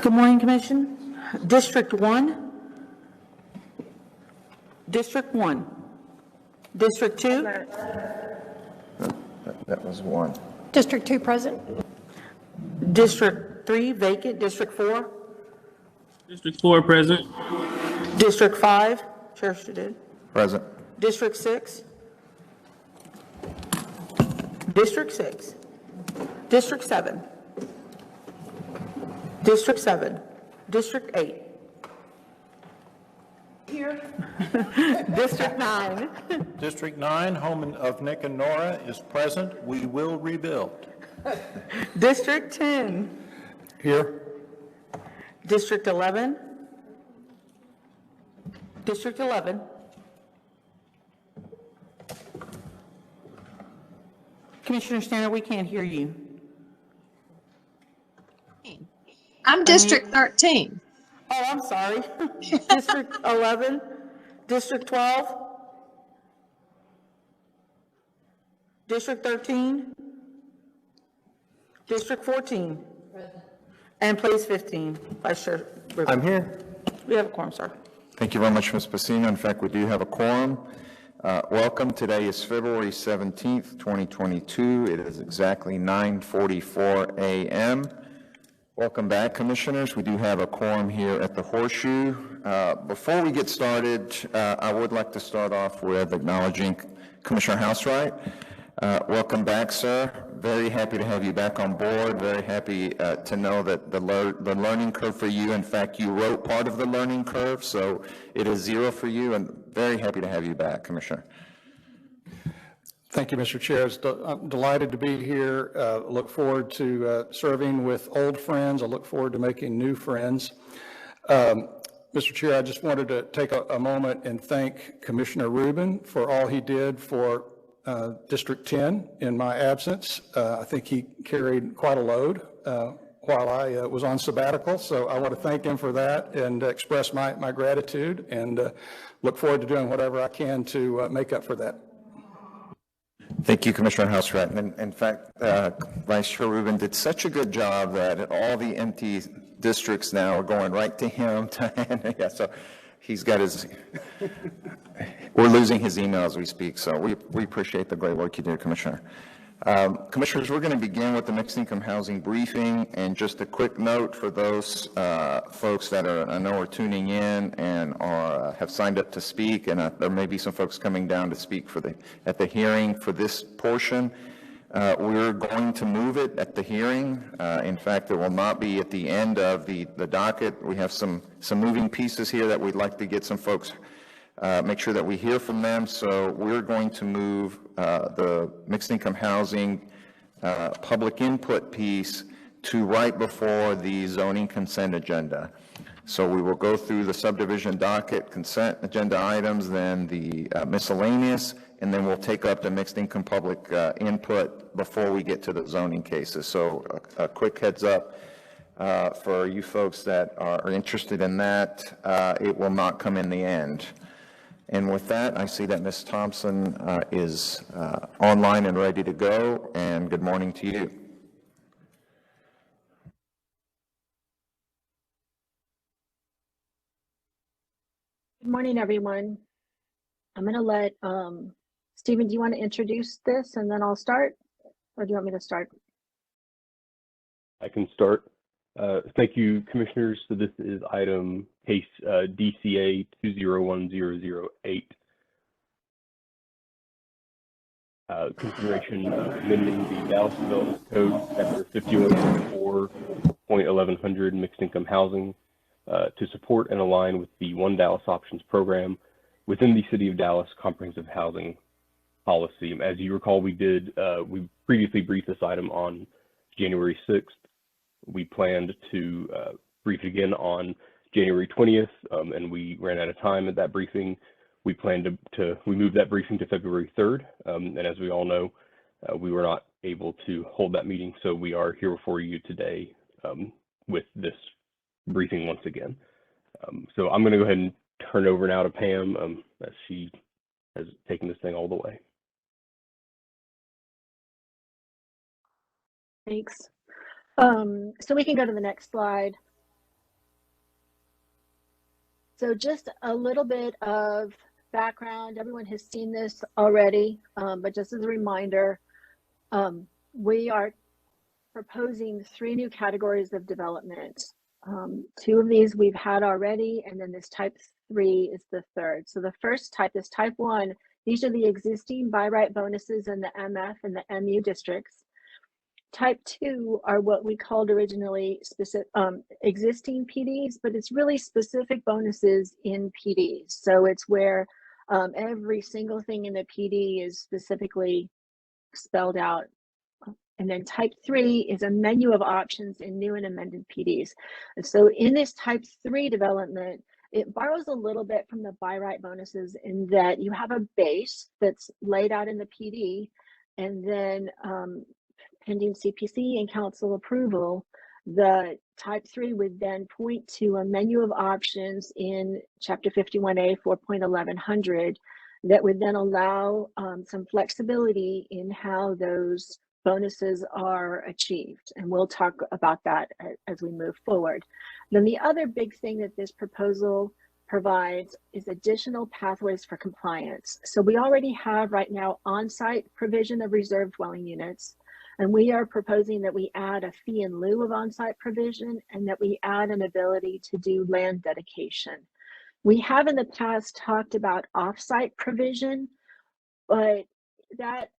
Good morning, Commission. District 1. District 1. District 2. That was 1. District 2 present. District 3 vacant. District 4. District 4 present. District 5. Chair Shadid. Present. District 6. District 6. District 7. District 7. District 8. Here. District 9. District 9, home of Nick and Nora, is present. We will rebuild. District 10. Here. District 11. District 11. Commissioner Stanner, we can't hear you. I'm District 13. Oh, I'm sorry. District 11, District 12, District 13, District 14, and place 15. Vice Chair Rubin. I'm here. We have a quorum, sir. Thank you very much, Ms. Pacino. In fact, we do have a quorum. Welcome. Today is February 17th, 2022. It is exactly 9:44 a.m. Welcome back, Commissioners. We do have a quorum here at the Horseshoe. Before we get started, I would like to start off with acknowledging Commissioner Housewright. Welcome back, sir. Very happy to have you back on board. Very happy to know that the learning curve for you, in fact, you wrote part of the learning curve, so it is 0 for you, and very happy to have you back, Commissioner. Thank you, Mr. Chair. I'm delighted to be here. Look forward to serving with old friends. I look forward to making new friends. Mr. Chair, I just wanted to take a moment and thank Commissioner Rubin for all he did for District 10 in my absence. I think he carried quite a load while I was on sabbatical, so I want to thank him for that and express my gratitude, and look forward to doing whatever I can to make up for that. Thank you, Commissioner Housewright. And in fact, Vice Chair Rubin did such a good job that all the empty districts now are going right to him. Yeah, so he's got his, we're losing his email as we speak, so we appreciate the great work you do, Commissioner. Commissioners, we're going to begin with the mixed income housing briefing, and just a quick note for those folks that I know are tuning in and have signed up to speak, and there may be some folks coming down to speak at the hearing for this portion. We're going to move it at the hearing. In fact, it will not be at the end of the docket. We have some moving pieces here that we'd like to get some folks, make sure that we hear from them. So we're going to move the mixed income housing public input piece to right before the zoning consent agenda. So we will go through the subdivision docket consent agenda items, then the miscellaneous, and then we'll take up the mixed income public input before we get to the zoning cases. So a quick heads up for you folks that are interested in that, it will not come in the end. And with that, I see that Ms. Thompson is online and ready to go, and good morning to you. Good morning, everyone. I'm going to let Stephen, do you want to introduce this and then I'll start, or do you want me to start? I can start. Thank you, Commissioners. So this is item case DCA201-008. Consideration amending the Dallas Development Code, Chapter 51.4.1100 mixed income housing to support and align with the One Dallas Options program within the City of Dallas Comprehensive Housing Policy. As you recall, we previously briefed this item on January 6th. We planned to brief again on January 20th, and we ran out of time at that briefing. We planned we moved that briefing to February 3rd, and as we all know, we were not able to hold that meeting, so we are here before you today with this briefing once again. So I'm going to go ahead and turn it over now to Pam, as she has taken this thing all the way. Thanks. So we can go to the next slide. So just a little bit of background. Everyone has seen this already, but just as a reminder, we are proposing 3 new categories of development. 2 of these we've had already, and then this type 3 is the third. So the first type is type 1. These are the existing by right bonuses in the MF and the MU districts. Type 2 are what we called originally existing PDs, but it's really specific bonuses in PDs. So it's where every single thing in the PD is specifically spelled out. And then type 3 is a menu of options in new and amended PDs. And so in this type 3 development, it borrows a little bit from the by right bonuses in that you have a base that's laid out in the PD, and then pending CPC and council approval, the type 3 would then point to a menu of options in chapter 51A 4.1100 that would then allow some flexibility in how those bonuses are achieved. And we'll talk about that as we move forward. Then the other big thing that this proposal provides is additional pathways for compliance. So we already have right now on-site provision of reserved dwelling units, and we are proposing that we add a fee in lieu of on-site provision and that we add an ability to do land dedication. We have in the past talked about off-site provision, but that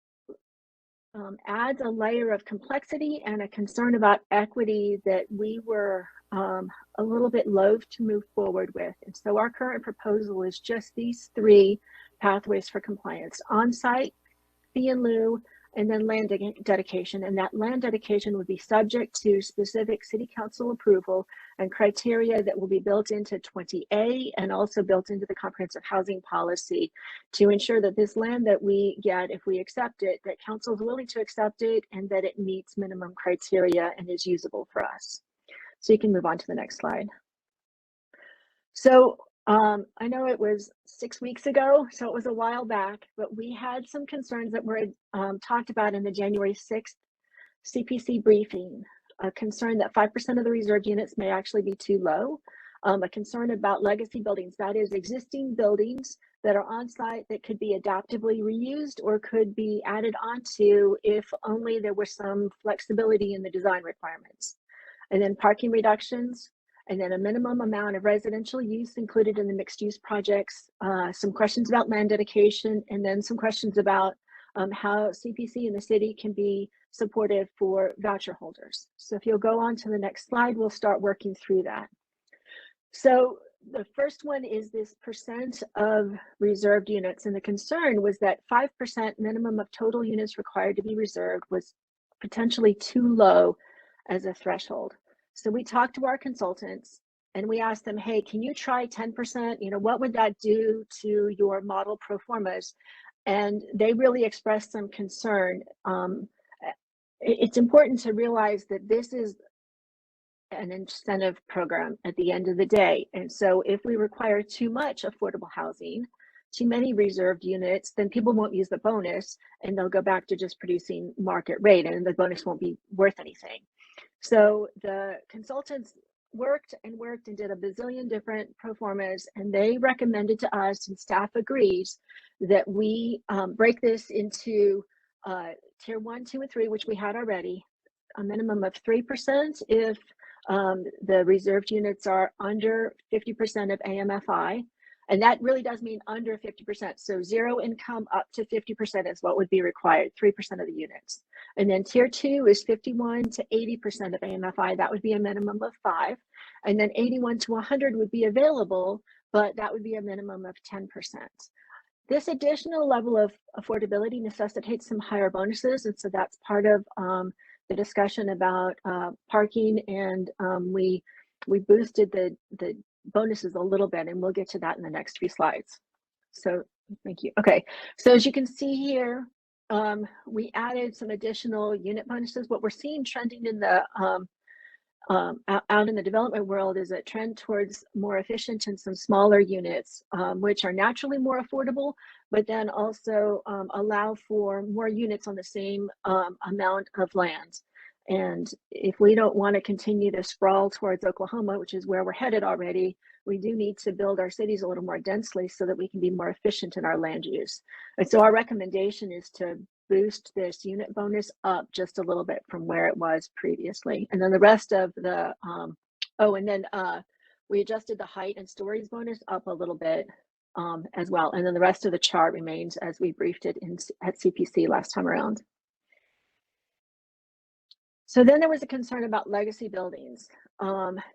adds a layer of complexity and a concern about equity that we were a little bit loath to move forward with. And so our current proposal is just these 3 pathways for compliance: on-site, fee in lieu, and then land dedication. And that land dedication would be subject to specific city council approval and criteria that will be built into 20A and also built into the comprehensive housing policy to ensure that this land that we get, if we accept it, that council is willing to accept it and that it meets minimum criteria and is usable for us. So you can move on to the next slide. So I know it was 6 weeks ago, so it was a while back, but we had some concerns that were talked about in the January 6th CPC briefing. A concern that 5% of the reserved units may actually be too low. A concern about legacy buildings, that is existing buildings that are on site that could be adaptively reused or could be added onto if only there was some flexibility in the design requirements. And then parking reductions, and then a minimum amount of residential use included in the mixed use projects, some questions about land dedication, and then some questions about how CPC in the city can be supportive for voucher holders. So if you'll go on to the next slide, we'll start working through that. So the first one is this percent of reserved units, and the concern was that 5% minimum of total units required to be reserved was potentially too low as a threshold. So we talked to our consultants and we asked them, hey, can you try 10%? You know, what would that do to your model pro formas? And they really expressed some concern. It's important to realize that this is an incentive program at the end of the day. And so if we require too much affordable housing, too many reserved units, then people won't use the bonus and they'll go back to just producing market rate and the bonus won't be worth anything. So the consultants worked and did a bazillion different pro formas, and they recommended to us, and staff agrees, that we break this into tier 1, 2, and 3, which we had already, a minimum of 3% if the reserved units are under 50% of AMFI. And that really does mean under 50%. So 0 income up to 50% is what would be required, 3% of the units. And then tier 2 is 51 to 80% of AMFI. That would be a minimum of 5. And then 81 to 100 would be available, but that would be a minimum of 10%. This additional level of affordability necessitates some higher bonuses. And so that's part of the discussion about parking, and we boosted the bonuses a little bit, and we'll get to that in the next few slides. So thank you. Okay, so as you can see here, we added some additional unit bonuses. What we're seeing trending in the out in the development world is a trend towards more efficient and some smaller units, which are naturally more affordable, but then also allow for more units on the same amount of land. And if we don't want to continue to sprawl towards Oklahoma, which is where we're headed already, we do need to build our cities a little more densely so that we can be more efficient in our land use. And so our recommendation is to boost this unit bonus up just a little bit from where it was previously. And then the rest of the, we adjusted the height and stories bonus up a little bit as well. And then the rest of the chart remains as we briefed it at CPC last time around. So then there was a concern about legacy buildings.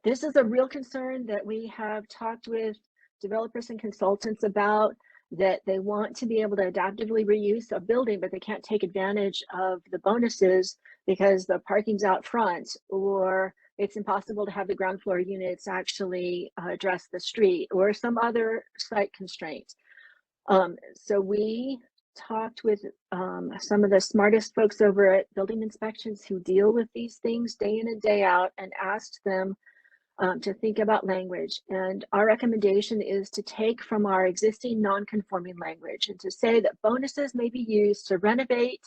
This is a real concern that we have talked with developers and consultants about, that they want to be able to adaptively reuse a building, but they can't take advantage of the bonuses because the parking's out front, or it's impossible to have the ground floor units actually address the street, or some other site constraint. So we talked with some of the smartest folks over at building inspections who deal with these things day in and day out, and asked them to think about language. And our recommendation is to take from our existing non-conforming language and to say that bonuses may be used to renovate,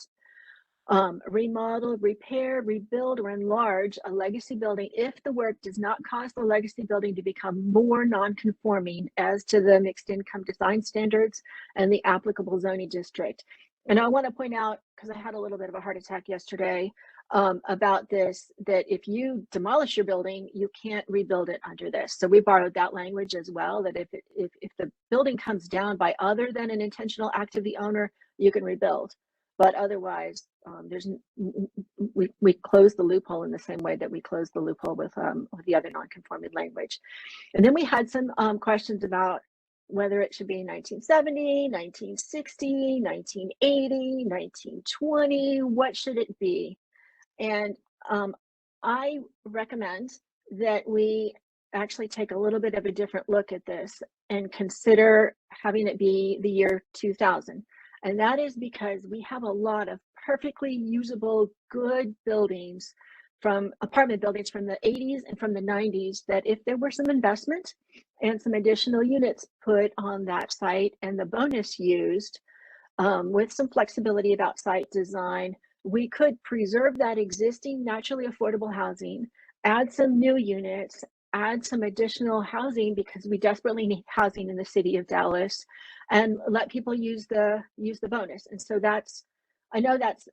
remodel, repair, rebuild, or enlarge a legacy building if the work does not cause the legacy building to become more non-conforming as to the mixed income design standards and the applicable zoning district. And I want to point out, because I had a little bit of a heart attack yesterday about this, that if you demolish your building, you can't rebuild it under this. So we borrowed that language as well, that if the building comes down by other than an intentional act of the owner, you can rebuild. But otherwise, we closed the loophole in the same way that we closed the loophole with the other non-conforming language. And then we had some questions about whether it should be 1970, 1960, 1980, 1920, what should it be? And I recommend that we actually take a little bit of a different look at this and consider having it be the year 2000. And that is because we have a lot of perfectly usable, good buildings, from apartment buildings from the 80s and from the 90s, that if there were some investment and some additional units put on that site and the bonus used with some flexibility about site design, we could preserve that existing naturally affordable housing, add some new units, add some additional housing because we desperately need housing in the city of Dallas, and let people use the bonus. And so that's, I know that's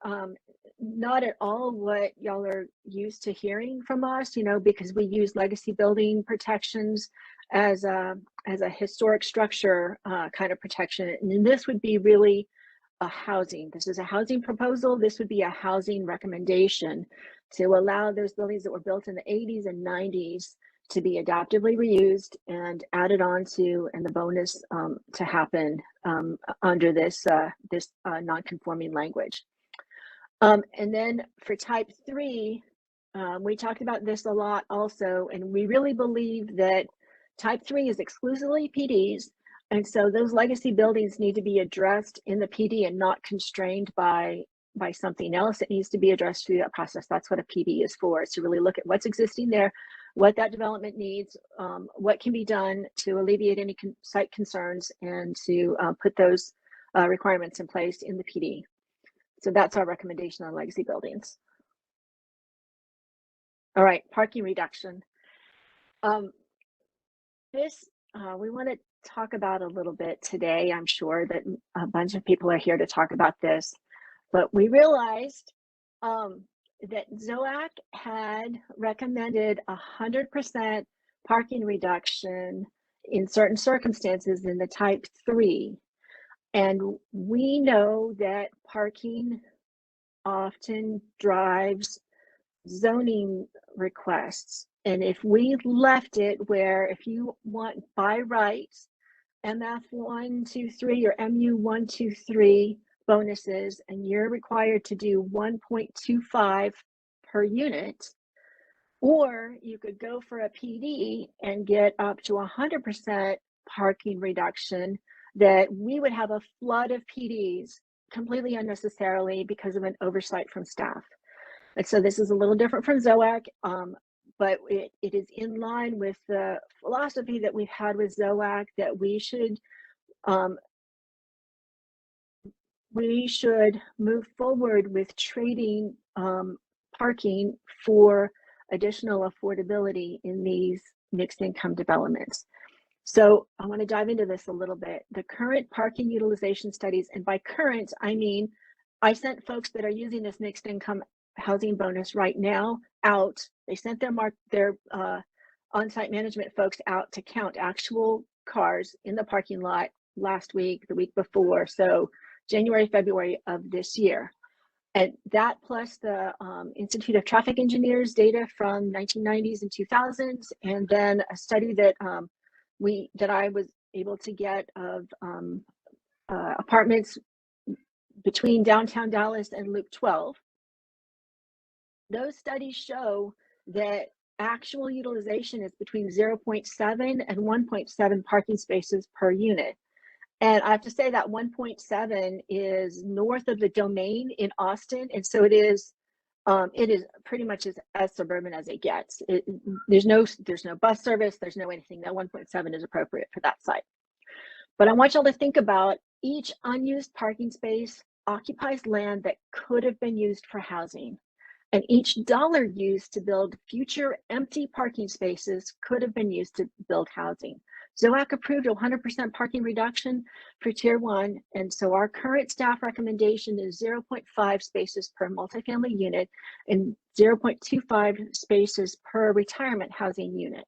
not at all what y'all are used to hearing from us, you know, because we use legacy building protections as a historic structure kind of protection. And this would be really a housing. This is a housing proposal. This would be a housing recommendation to allow those buildings that were built in the 80s and 90s to be adaptively reused and added on to, and the bonus to happen under this non-conforming language. And then for type 3, we talked about this a lot also, and we really believe that type 3 is exclusively PDs. And so those legacy buildings need to be addressed in the PD and not constrained by something else. It needs to be addressed through that process. That's what a PD is for, is to really look at what's existing there, what that development needs, what can be done to alleviate any site concerns, and to put those requirements in place in the PD. So that's our recommendation on legacy buildings. All right, parking reduction. We want to talk about a little bit today. I'm sure that a bunch of people are here to talk about this, but we realized that ZOAC had recommended 100% parking reduction in certain circumstances in the type 3. And we know that parking often drives zoning requests. And if we left it where, if you want by right MF 123 or MU 123 bonuses, and you're required to do 1.25 per unit, or you could go for a PD and get up to 100% parking reduction, that we would have a flood of PDs completely unnecessarily because of an oversight from staff. And so this is a little different from ZOAC, but it is in line with the philosophy that we've had with ZOAC, that we should move forward with trading parking for additional affordability in these mixed income developments. So I want to dive into this a little bit. The current parking utilization studies, and by current, I mean, I sent folks that are using this mixed income housing bonus right now out. They sent their on-site management folks out to count actual cars in the parking lot last week, the week before. So January, February of this year. And that plus the Institute of Traffic Engineers data from 1990s and 2000s, and then a study that I was able to get of apartments between downtown Dallas and Loop 12. Those studies show that actual utilization is between 0.7 and 1.7 parking spaces per unit. And I have to say that 1.7 is north of the Domain in Austin, and so it is pretty much as suburban as it gets. There's no bus service, there's no anything. That 1.7 is appropriate for that site. But I want y'all to think about each unused parking space occupies land that could have been used for housing. And each dollar used to build future empty parking spaces could have been used to build housing. ZOAC approved a 100% parking reduction for Tier 1, and so our current staff recommendation is 0.5 spaces per multifamily unit and 0.25 spaces per retirement housing unit.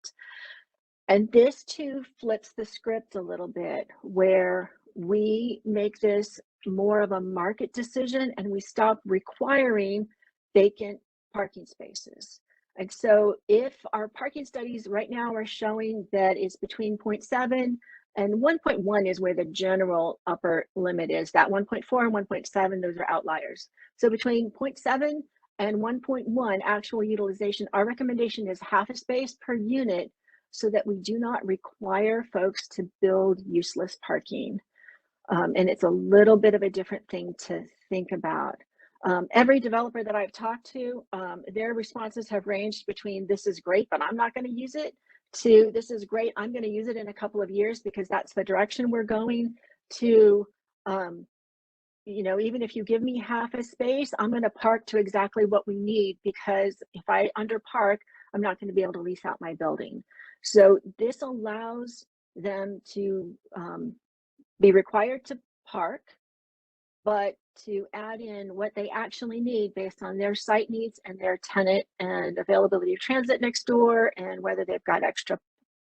And this too flips the script a little bit, where we make this more of a market decision and we stop requiring vacant parking spaces. And so if our parking studies right now are showing that it's between 0.7 and 1.1 is where the general upper limit is. That 1.4 and 1.7, those are outliers. So between 0.7 and 1.1 actual utilization, our recommendation is half a space per unit so that we do not require folks to build useless parking. And it's a little bit of a different thing to think about. Every developer that I've talked to, their responses have ranged between this is great, but I'm not going to use it, to this is great, I'm going to use it in a couple of years because that's the direction we're going, to, even if you give me half a space, I'm going to park to exactly what we need, because if I underpark, I'm not going to be able to lease out my building. So this allows them to be required to park, but to add in what they actually need based on their site needs and their tenant and availability of transit next door, and whether they've got extra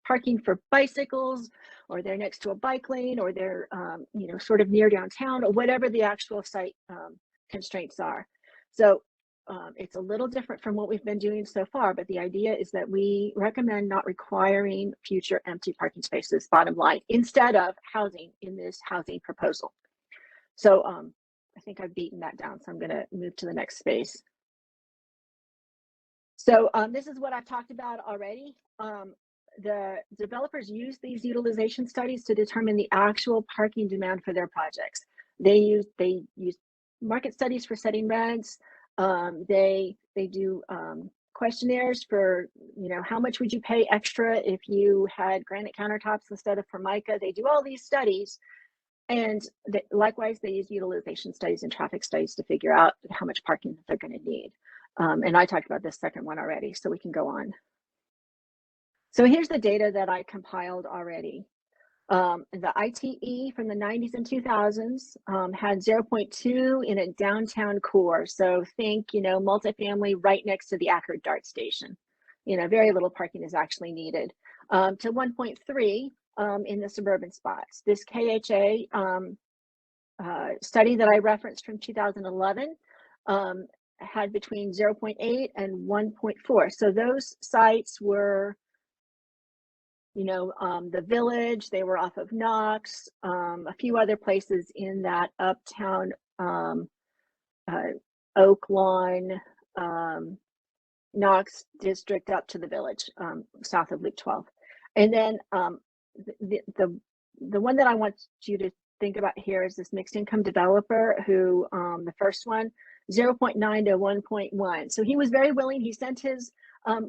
parking for bicycles, or they're next to a bike lane, or they're sort of near downtown, or whatever the actual site constraints are. So it's a little different from what we've been doing so far, but the idea is that we recommend not requiring future empty parking spaces, bottom line, instead of housing in this housing proposal. So I think I've beaten that down, so I'm going to move to the next space. So this is what I've talked about already. The developers use these utilization studies to determine the actual parking demand for their projects. They use market studies for setting rents. They do questionnaires for, how much would you pay extra if you had granite countertops instead of Formica. They do all these studies. And likewise, they use utilization studies and traffic studies to figure out how much parking they're going to need. And I talked about this second one already, so we can go on. So here's the data that I compiled already. The ITE from the 90s and 2000s had 0.2 in a downtown core. So think, multifamily right next to the Akron DART station. Very little parking is actually needed. To 1.3 in the suburban spots. This KHA study that I referenced from 2011 had between 0.8 and 1.4. So those sites were, the Village, they were off of Knox, a few other places in that uptown Oak Lawn, Knox district up to the Village, south of Loop 12. And then the one that I want you to think about here is this mixed income developer who, the first one, 0.9 to 1.1. So he was very willing. He sent his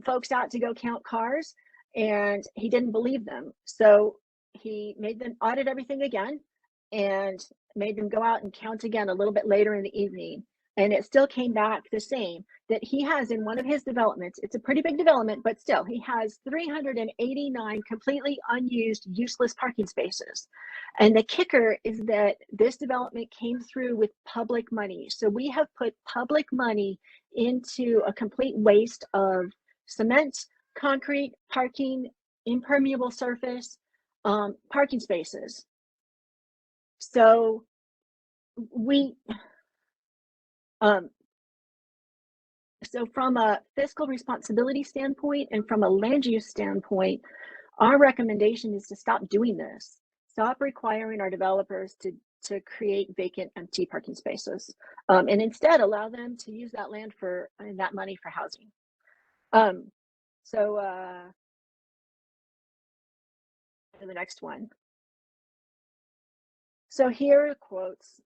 folks out to go count cars, and he didn't believe them. So he made them audit everything again and made them go out and count again a little bit later in the evening. And it still came back the same, that he has in one of his developments, it's a pretty big development, but still, he has 389 completely unused, useless parking spaces. And the kicker is that this development came through with public money. So we have put public money into a complete waste of cement, concrete, parking, impermeable surface, parking spaces. So we, so from a fiscal responsibility standpoint and from a land use standpoint, our recommendation is to stop doing this. Stop requiring our developers to create vacant, empty parking spaces, and instead allow them to use that land for that money for housing. So the next one. So here are quotes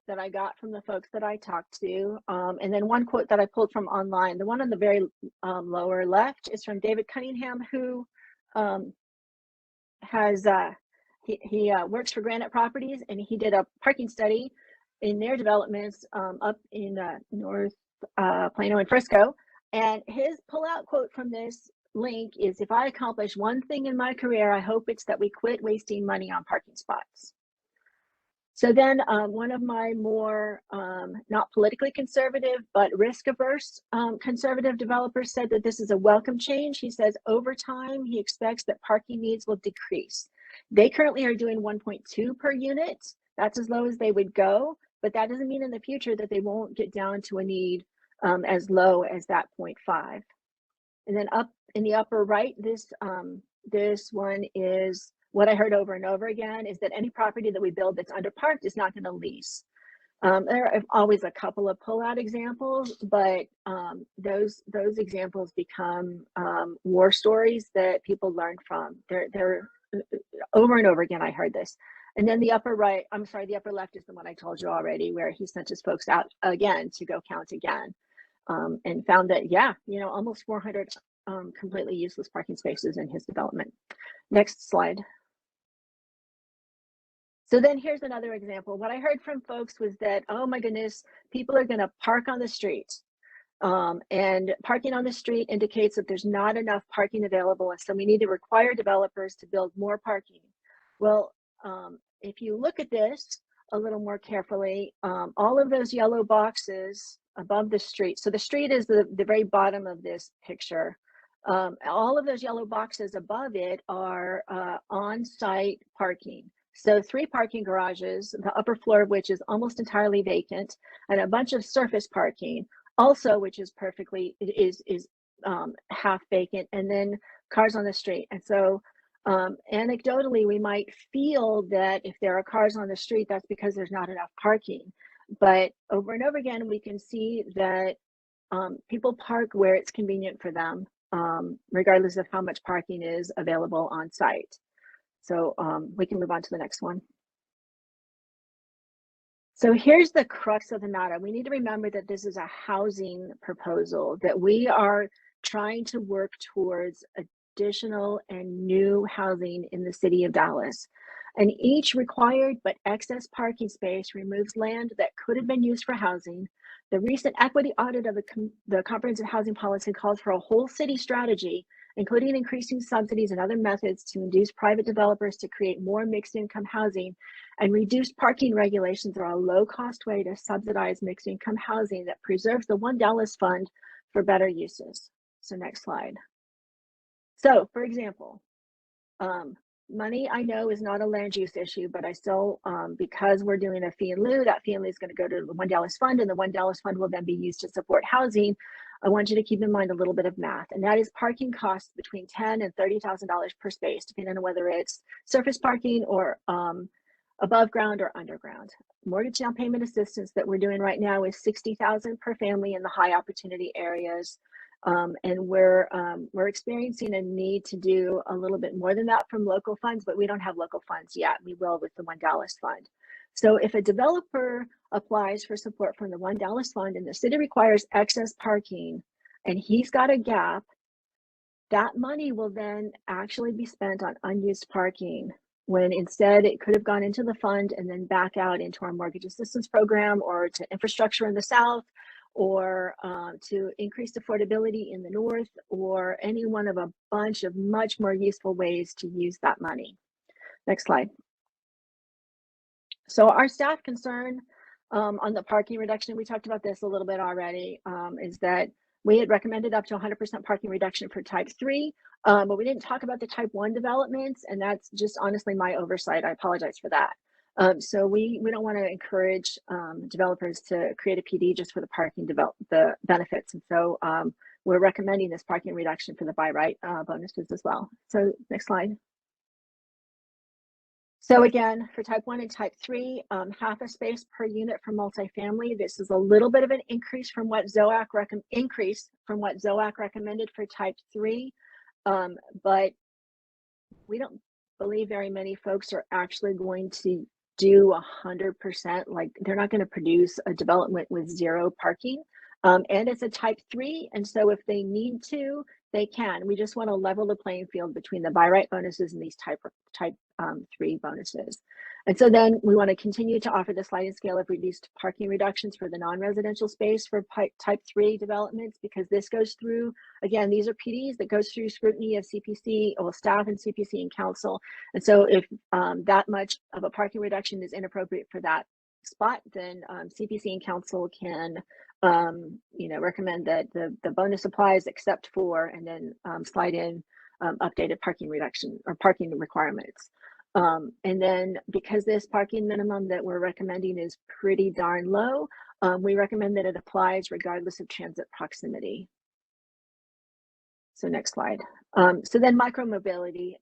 that I got from the folks that I talked to, and then one quote that I pulled from online. The one on the very lower left is from David Cunningham, who has he works for Granite Properties, and he did a parking study in their developments up in North Plano and Frisco. And his pull-out quote from this link is, "If I accomplish one thing in my career, I hope it's that we quit wasting money on parking spots." So then one of my more not politically conservative, but risk-averse conservative developers said that this is a welcome change. He says over time, he expects that parking needs will decrease. They currently are doing 1.2 per unit. That's as low as they would go, but that doesn't mean in the future that they won't get down to a need as low as that 0.5. And then up in the upper right, this one is what I heard over and over again, is that any property that we build that's underparked is not going to lease. There are always a couple of pull-out examples, but those examples become war stories that people learn from. They're over and over again, I heard this. And then the upper right, I'm sorry, the upper left is the one I told you already, where he sent his folks out again to go count again, and found that, yeah, almost 400 completely useless parking spaces in his development. Next slide. So then here's another example. What I heard from folks was that, oh my goodness, people are going to park on the street. And parking on the street indicates that there's not enough parking available. And so we need to require developers to build more parking. Well, if you look at this a little more carefully, all of those yellow boxes above the street. So the street is the very bottom of this picture. All of those yellow boxes above it are on-site parking. So 3 parking garages, the upper floor of which is almost entirely vacant, and a bunch of surface parking also, which is half vacant, and then cars on the street. And so anecdotally, we might feel that if there are cars on the street, that's because there's not enough parking. But over and over again, we can see that people park where it's convenient for them, regardless of how much parking is available on site. So we can move on to the next one. So here's the crux of the matter. We need to remember that this is a housing proposal, that we are trying to work towards additional and new housing in the city of Dallas. And each required but excess parking space removes land that could have been used for housing. The recent equity audit of the comprehensive housing policy calls for a whole city strategy, including increasing subsidies and other methods to induce private developers to create more mixed income housing, and reduce parking regulations are a low cost way to subsidize mixed income housing that preserves the One Dallas Fund for better uses. So next slide. So for example, money I know is not a land use issue, but I still, because we're doing a fee in lieu, that fee in lieu is going to go to the One Dallas Fund, and the One Dallas Fund will then be used to support housing. I want you to keep in mind a little bit of math, and that is parking costs between $10,000 and $30,000 per space, depending on whether it's surface parking or above ground or underground. Mortgage down payment assistance that we're doing right now is $60,000 per family in the high opportunity areas. And we're experiencing a need to do a little bit more than that from local funds, but we don't have local funds yet. We will with the One Dallas Fund. So if a developer applies for support from the One Dallas Fund and the city requires excess parking and he's got a gap, that money will then actually be spent on unused parking when instead it could have gone into the fund and then back out into our mortgage assistance program or to infrastructure in the south, or to increase affordability in the north, or any one of a bunch of much more useful ways to use that money. Next slide. So our staff concern on the parking reduction, we talked about this a little bit already, is that we had recommended up to 100% parking reduction for type 3, but we didn't talk about the type 1 developments, and that's just honestly my oversight. I apologize for that. So we don't want to encourage developers to create a PD just for the parking the benefits. And so we're recommending this parking reduction for the by right bonuses as well. So next slide. So again, for type 1 and type 3, half a space per unit for multifamily. This is a little bit of an increase from what ZOAC recommended for type 3, but we don't believe very many folks are actually going to do 100%. Like, they're not going to produce a development with 0 parking, and it's a type 3, and so if they need to, they can. We just want to level the playing field between the by right bonuses and these type 3 bonuses. And so then we want to continue to offer the sliding scale of reduced parking reductions for the non-residential space for type 3 developments, because this goes through, again, these are PDs that goes through scrutiny of CPC, or staff and CPC and council. And so if that much of a parking reduction is inappropriate for that spot, then CPC and council can recommend that the bonus applies except for, and then slide in updated parking reduction or parking requirements. And then because this parking minimum that we're recommending is pretty darn low, we recommend that it applies regardless of transit proximity. So next slide. So then micromobility.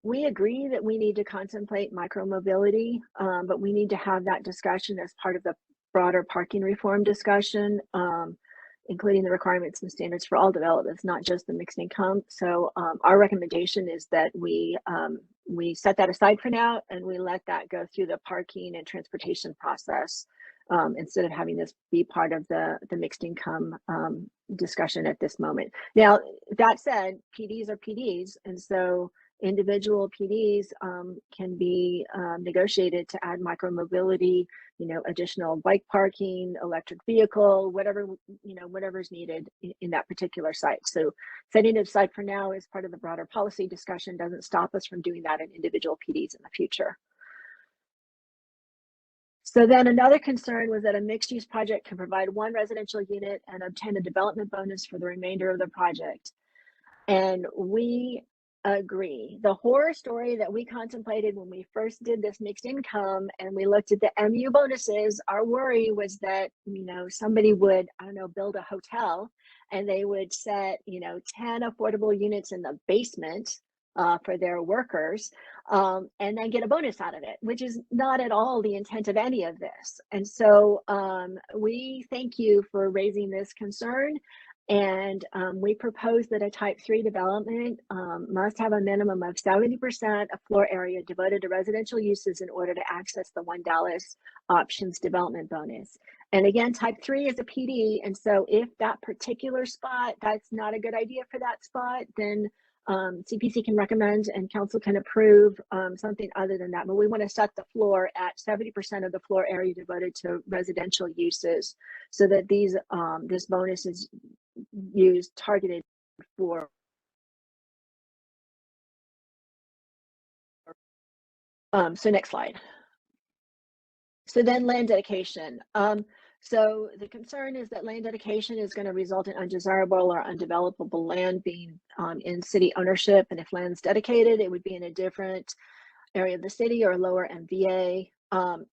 We agree that we need to contemplate micromobility, but we need to have that discussion as part of the broader parking reform discussion, including the requirements and standards for all developments, not just the mixed income. So our recommendation is that we set that aside for now, and we let that go through the parking and transportation process, instead of having this be part of the mixed income discussion at this moment. Now, that said, PDs are PDs, and so individual PDs can be negotiated to add micromobility, additional bike parking, electric vehicle, whatever's needed in that particular site. So setting it aside for now as part of the broader policy discussion doesn't stop us from doing that in individual PDs in the future. So then another concern was that a mixed use project can provide 1 residential unit and obtain a development bonus for the remainder of the project. And we agree. The horror story that we contemplated when we first did this mixed income and we looked at the MU bonuses, our worry was that, somebody would, build a hotel and they would set, 10 affordable units in the basement for their workers, and then get a bonus out of it, which is not at all the intent of any of this. And so we thank you for raising this concern. And we propose that a type 3 development must have a minimum of 70% of floor area devoted to residential uses in order to access the One Dallas options development bonus. And again, type 3 is a PD. And so if that particular spot, that's not a good idea for that spot, then CPC can recommend and council can approve something other than that. But we want to set the floor at 70% of the floor area devoted to residential uses, so that this bonus is used targeted for so next slide. So then land dedication. So the concern is that land dedication is going to result in undesirable or undevelopable land being in city ownership, and if land's dedicated, it would be in a different area of the city or lower MVA.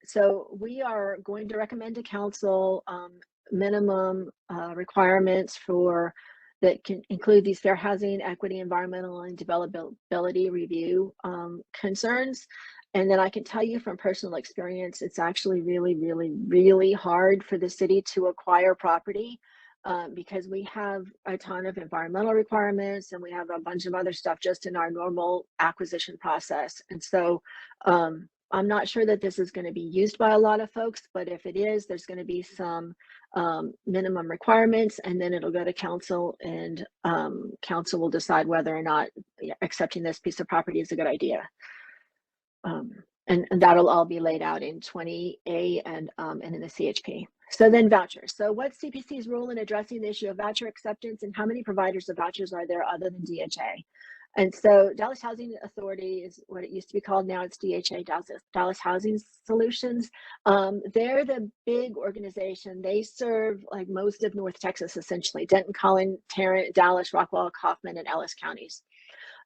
So we are going to recommend to council minimum requirements that can include these fair housing, equity, environmental, and developability review concerns. And then I can tell you from personal experience, it's actually really, really, really hard for the city to acquire property because we have a ton of environmental requirements and we have a bunch of other stuff just in our normal acquisition process. And so I'm not sure that this is going to be used by a lot of folks, but if it is, there's going to be some minimum requirements, and then it'll go to council, and council will decide whether or not accepting this piece of property is a good idea. and that'll all be laid out in 20A and in the CHP. So then vouchers. So what's CPC's role in addressing the issue of voucher acceptance, and how many providers of vouchers are there other than DHA? And so Dallas Housing Authority is what it used to be called. Now it's DHA, Dallas Housing Solutions. They're the big organization. They serve like most of North Texas, essentially, Denton, Collin, Tarrant, Dallas, Rockwall, Kaufman, and Ellis counties.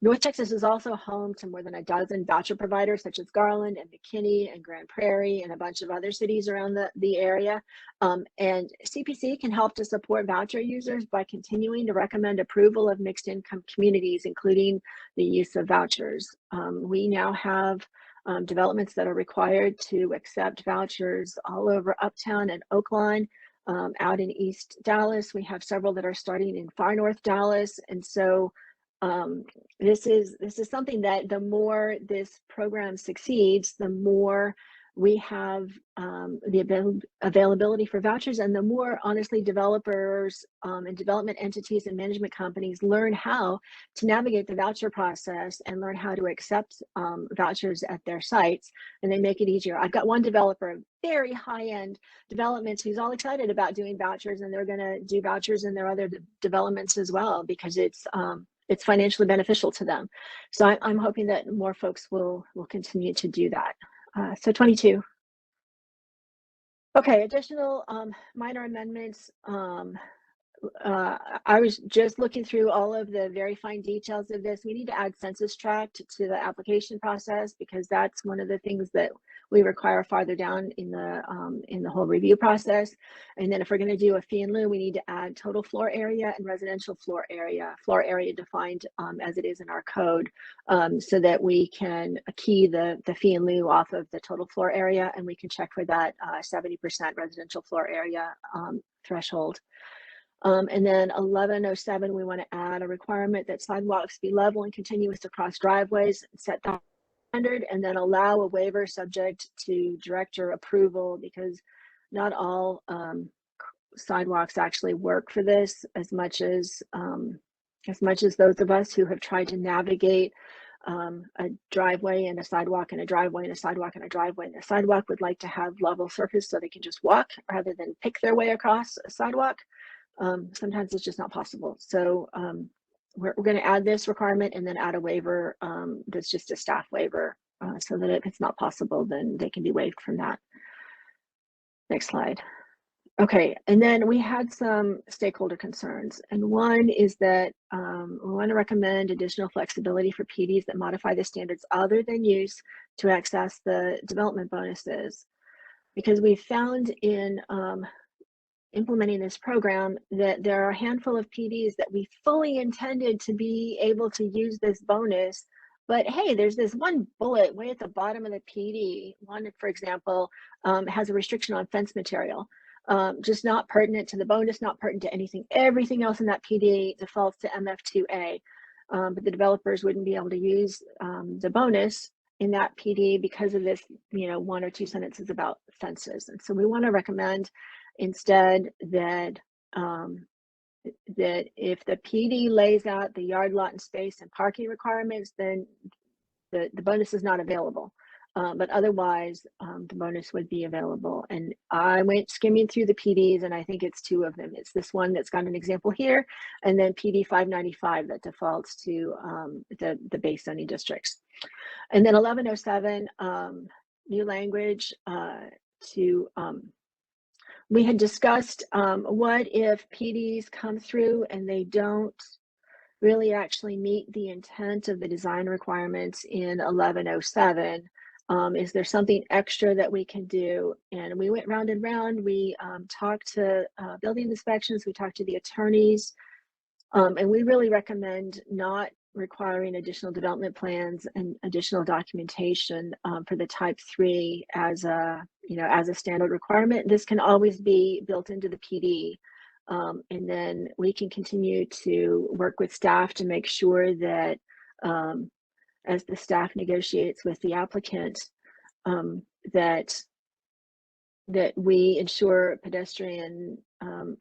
North Texas is also home to more than a dozen voucher providers, such as Garland and McKinney and Grand Prairie and a bunch of other cities around the area. And CPC can help to support voucher users by continuing to recommend approval of mixed income communities, including the use of vouchers. We now have developments that are required to accept vouchers all over Uptown and Oakline. Out in East Dallas, we have several that are starting in far North Dallas. And so this is something that the more this program succeeds, the more we have the availability for vouchers, and the more, honestly, developers and development entities and management companies learn how to navigate the voucher process and learn how to accept vouchers at their sites, and they make it easier. I've got one developer, very high-end developments, who's all excited about doing vouchers, and they're going to do vouchers in their other developments as well, because it's financially beneficial to them. So I'm hoping that more folks will continue to do that. So 22. Okay, additional minor amendments. I was just looking through all of the very fine details of this. We need to add census tract to the application process, because that's one of the things that we require farther down in the whole review process. And then if we're going to do a fee in lieu, we need to add total floor area and residential floor area defined as it is in our code, so that we can key the fee in lieu off of the total floor area, and we can check for that 70% residential floor area threshold. And then 1107, we want to add a requirement that sidewalks be level and continuous across driveways, set that standard, and then allow a waiver subject to director approval, because not all sidewalks actually work for this as much as those of us who have tried to navigate a driveway and a sidewalk and a driveway and a sidewalk and a driveway, and the sidewalk would like to have level surface so they can just walk rather than pick their way across a sidewalk. Sometimes it's just not possible. So we're going to add this requirement and then add a waiver that's just a staff waiver, so that if it's not possible, then they can be waived from that. Next slide. Okay, and then we had some stakeholder concerns, and one is that we want to recommend additional flexibility for PDs that modify the standards other than use to access the development bonuses, because we found in implementing this program that there are a handful of PDs that we fully intended to be able to use this bonus, but hey, there's this one bullet way at the bottom of the PD. One, for example, has a restriction on fence material, just not pertinent to the bonus, not pertinent to anything. Everything else in that PD defaults to MF2A, but the developers wouldn't be able to use the bonus in that PD because of this, one or two sentences about fences. And so we want to recommend instead that that if the PD lays out the yard, lot, and space and parking requirements, then the bonus is not available. But otherwise, the bonus would be available. And I went skimming through the PDs, and I think it's two of them. It's this one that's got an example here, and then PD 595 that defaults to the base zoning districts. And then 1107, new language we had discussed what if PDs come through and they don't really actually meet the intent of the design requirements in 1107. Is there something extra that we can do? And we went round and round. We talked to building inspections, we talked to the attorneys, and we really recommend not requiring additional development plans and additional documentation for the type 3 as a standard requirement. This can always be built into the PD, and then we can continue to work with staff to make sure that as the staff negotiates with the applicant, that we ensure pedestrian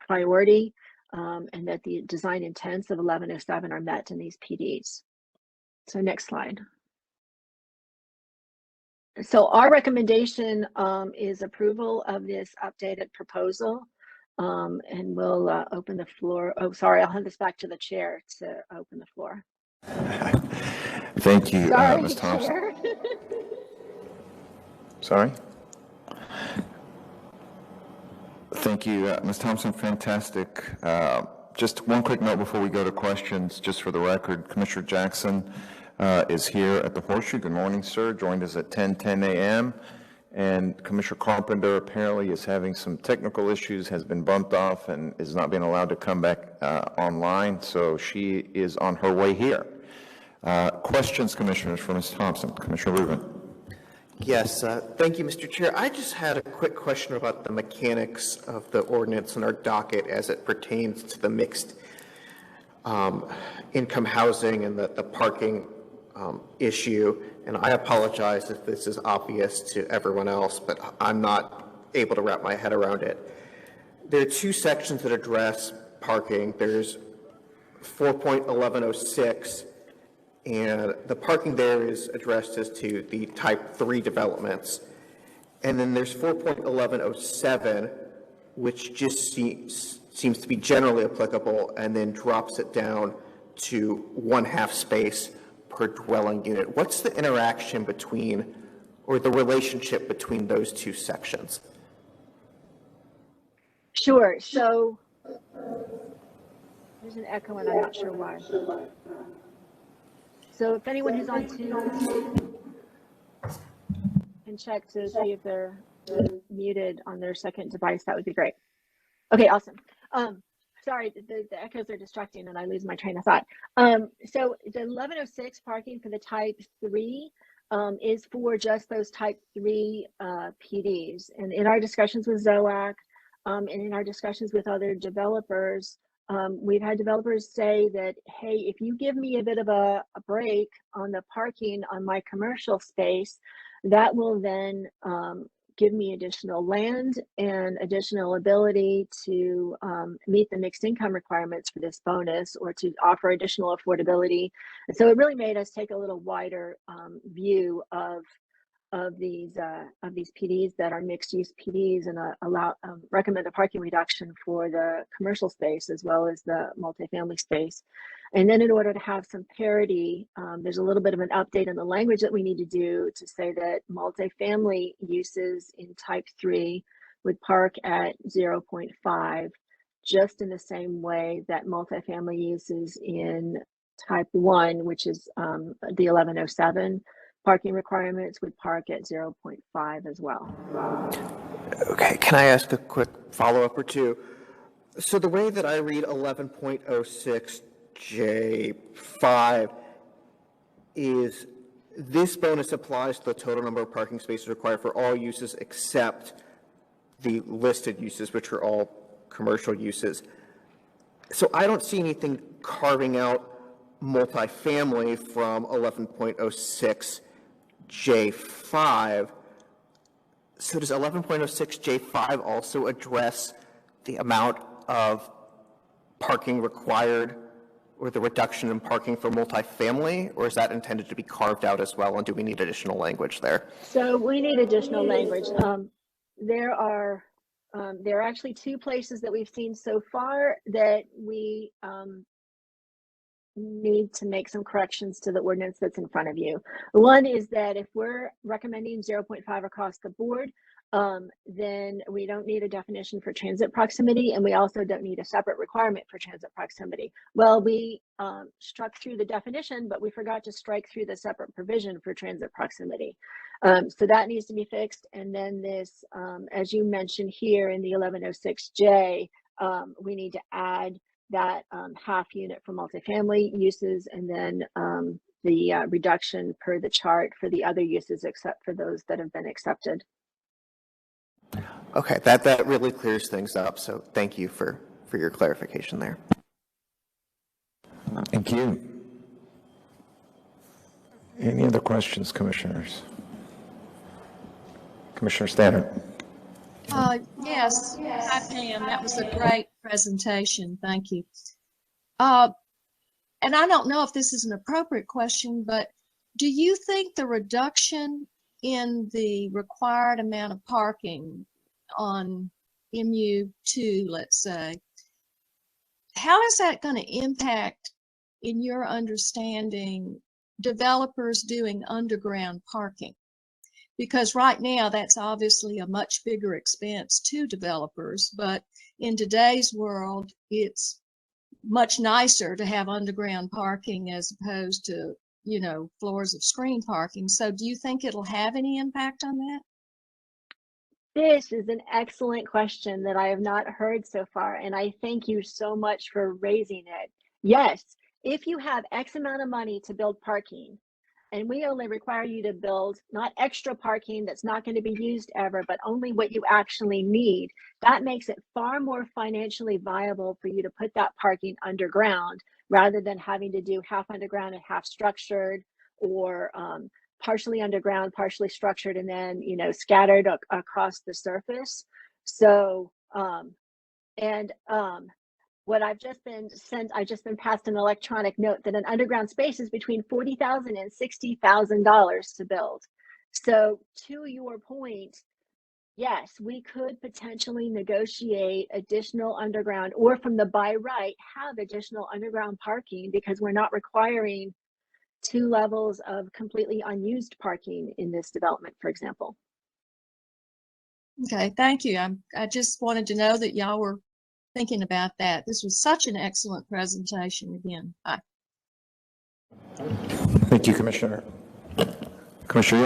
priority, and that the design intents of 1107 are met in these PDs. So next slide. So our recommendation is approval of this updated proposal. And we'll open the floor. Oh, sorry, I'll hand this back to the chair to open the floor. Thank you, Sorry, Ms. Thompson. Chair. Sorry? Thank you, Ms. Thompson, fantastic. Just one quick note before we go to questions, just for the record, Commissioner Jackson is here at the Horseshoe. Good morning, sir. Joined us at 10:10 a.m. And Commissioner Carpenter apparently is having some technical issues, has been bumped off, and is not being allowed to come back online, so she is on her way here. Questions, Commissioners, for Ms. Thompson. Commissioner Rubin. Yes, thank you, Mr. Chair. I just had a quick question about the mechanics of the ordinance in our docket as it pertains to the mixed income housing and the parking issue. And I apologize if this is obvious to everyone else, but I'm not able to wrap my head around it. There are two sections that address parking. There's 4.1106, and the parking there is addressed as to the type 3 developments. And then there's 4.1107, which just seems to be generally applicable, and then drops it down to 1/2 space per dwelling unit. What's the interaction between, or the relationship between those two sections? Sure. So there's an echo, and I'm not sure why. So if anyone who's on Zoom can check to see if they're muted on their second device, that would be great. Okay, awesome. Sorry, the echoes are distracting and I lose my train of thought. So the 1106 parking for the type 3 is for just those type 3 PDs. And in our discussions with ZOAC and in our discussions with other developers, we've had developers say that, hey, if you give me a bit of a break on the parking on my commercial space, that will then give me additional land and additional ability to meet the mixed income requirements for this bonus, or to offer additional affordability. And so it really made us take a little wider view of these PDs that are mixed use PDs, and recommend a parking reduction for the commercial space as well as the multifamily space. And then in order to have some parity, there's a little bit of an update in the language that we need to do to say that multifamily uses in type 3 would park at 0.5, just in the same way that multifamily uses in type 1, which is the 1107 parking requirements, would park at 0.5 as well. Okay, can I ask a quick follow-up or two? So the way that I read 11.06J5 is this bonus applies to the total number of parking spaces required for all uses except the listed uses, which are all commercial uses. So I don't see anything carving out multifamily from 11.06J5. So does 11.06J5 also address the amount of parking required, or the reduction in parking for multifamily, or is that intended to be carved out as well, and do we need additional language there? So we need additional language. There are actually two places that we've seen so far that we need to make some corrections to the ordinance that's in front of you. One is that if we're recommending 0.5 across the board, then we don't need a definition for transit proximity, and we also don't need a separate requirement for transit proximity. Well, we struck through the definition, but we forgot to strike through the separate provision for transit proximity. So that needs to be fixed. And then this, as you mentioned here in the 1106J, we need to add that half unit for multifamily uses, and then the reduction per the chart for the other uses except for those that have been accepted. Okay, that really clears things up, so thank you for your clarification there. Thank you. Any other questions, commissioners? Commissioner Stanton. Yes, hi Pam, that was a great presentation, thank you. And I don't know if this is an appropriate question, but do you think the reduction in the required amount of parking on MU2, let's say, how is that going to impact, in your understanding, developers doing underground parking? Because right now that's obviously a much bigger expense to developers, but in today's world, it's much nicer to have underground parking as opposed to, you know, floors of screen parking. So do you think it'll have any impact on that? This is an excellent question that I have not heard so far, and I thank you so much for raising it. Yes, if you have X amount of money to build parking, and we only require you to build not extra parking that's not going to be used ever, but only what you actually need, that makes it far more financially viable for you to put that parking underground rather than having to do half underground and half structured, or partially underground, partially structured, and then, you know, scattered across the surface. So, what I've just been sent, I've just been passed an electronic note that an underground space is between $40,000 and $60,000 to build. So to your point, yes, we could potentially negotiate additional underground, or from the by right, have additional underground parking, because we're not requiring 2 levels of completely unused parking in this development, for example. Okay, thank you. I just wanted to know that y'all were thinking about that. This was such an excellent presentation again. Bye. Thank you, Commissioner. Commissioner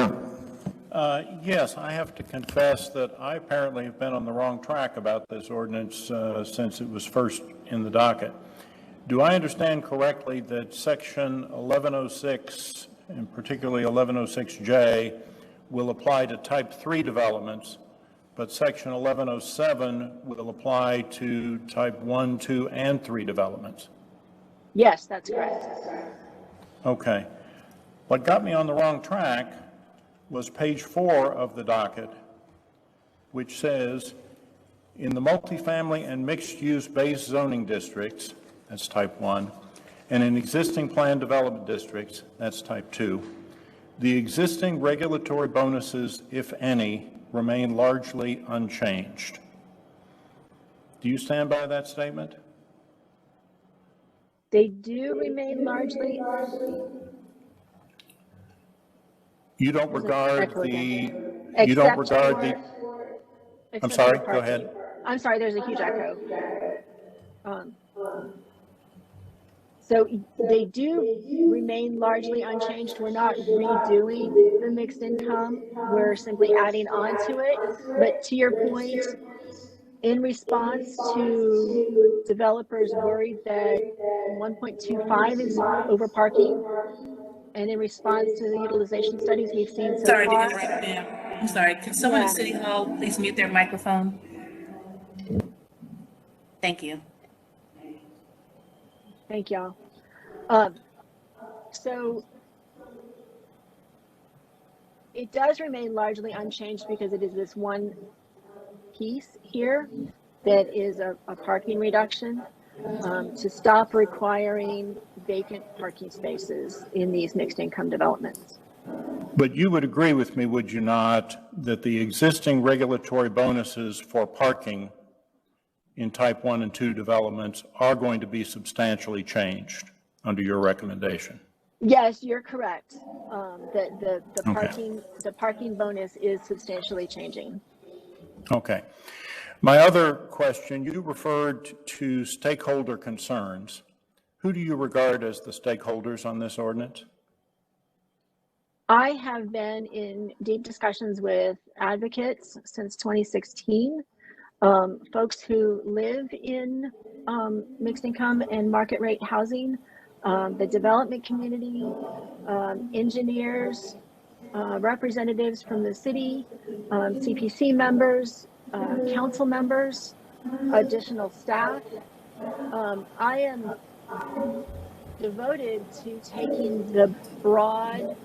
Young. Yes, I have to confess that I apparently have been on the wrong track about this ordinance since it was first in the docket. Do I understand correctly that Section 1106, and particularly 1106J, will apply to Type 3 developments, but Section 1107 will apply to Type 1, 2, and 3 developments? Yes, that's correct. Okay. What got me on the wrong track was page 4 of the docket, which says, in the multifamily and mixed-use base zoning districts, that's Type 1, and in existing planned development districts, that's Type 2, the existing regulatory bonuses, if any, remain largely unchanged. Do you stand by that statement? They do remain largely. You don't regard Echo the, again. you don't Except regard for- the, I'm except sorry, for go ahead. parking. I'm sorry, there's a huge echo. So they do remain largely unchanged. We're not redoing the mixed income. We're simply adding on to it. But to your point, in response to developers worried that 1.25 is over parking, and in response to the utilization studies we've seen so Sorry to far. interrupt, ma'am. I'm sorry. Can someone at City Hall please mute their microphone? Thank you. Thank y'all. So it does remain largely unchanged because it is this one piece here that is a parking reduction to stop requiring vacant parking spaces in these mixed income developments. But you would agree with me, would you not, that the existing regulatory bonuses for parking in Type 1 and 2 developments are going to be substantially changed under your recommendation? Yes, you're correct. The Okay. parking bonus is substantially changing. Okay. My other question, you referred to stakeholder concerns. Who do you regard as the stakeholders on this ordinance? I have been in deep discussions with advocates since 2016, folks who live in mixed income and market rate housing, the development community, engineers, representatives from the city, CPC members, council members, additional staff. I am devoted to taking the broad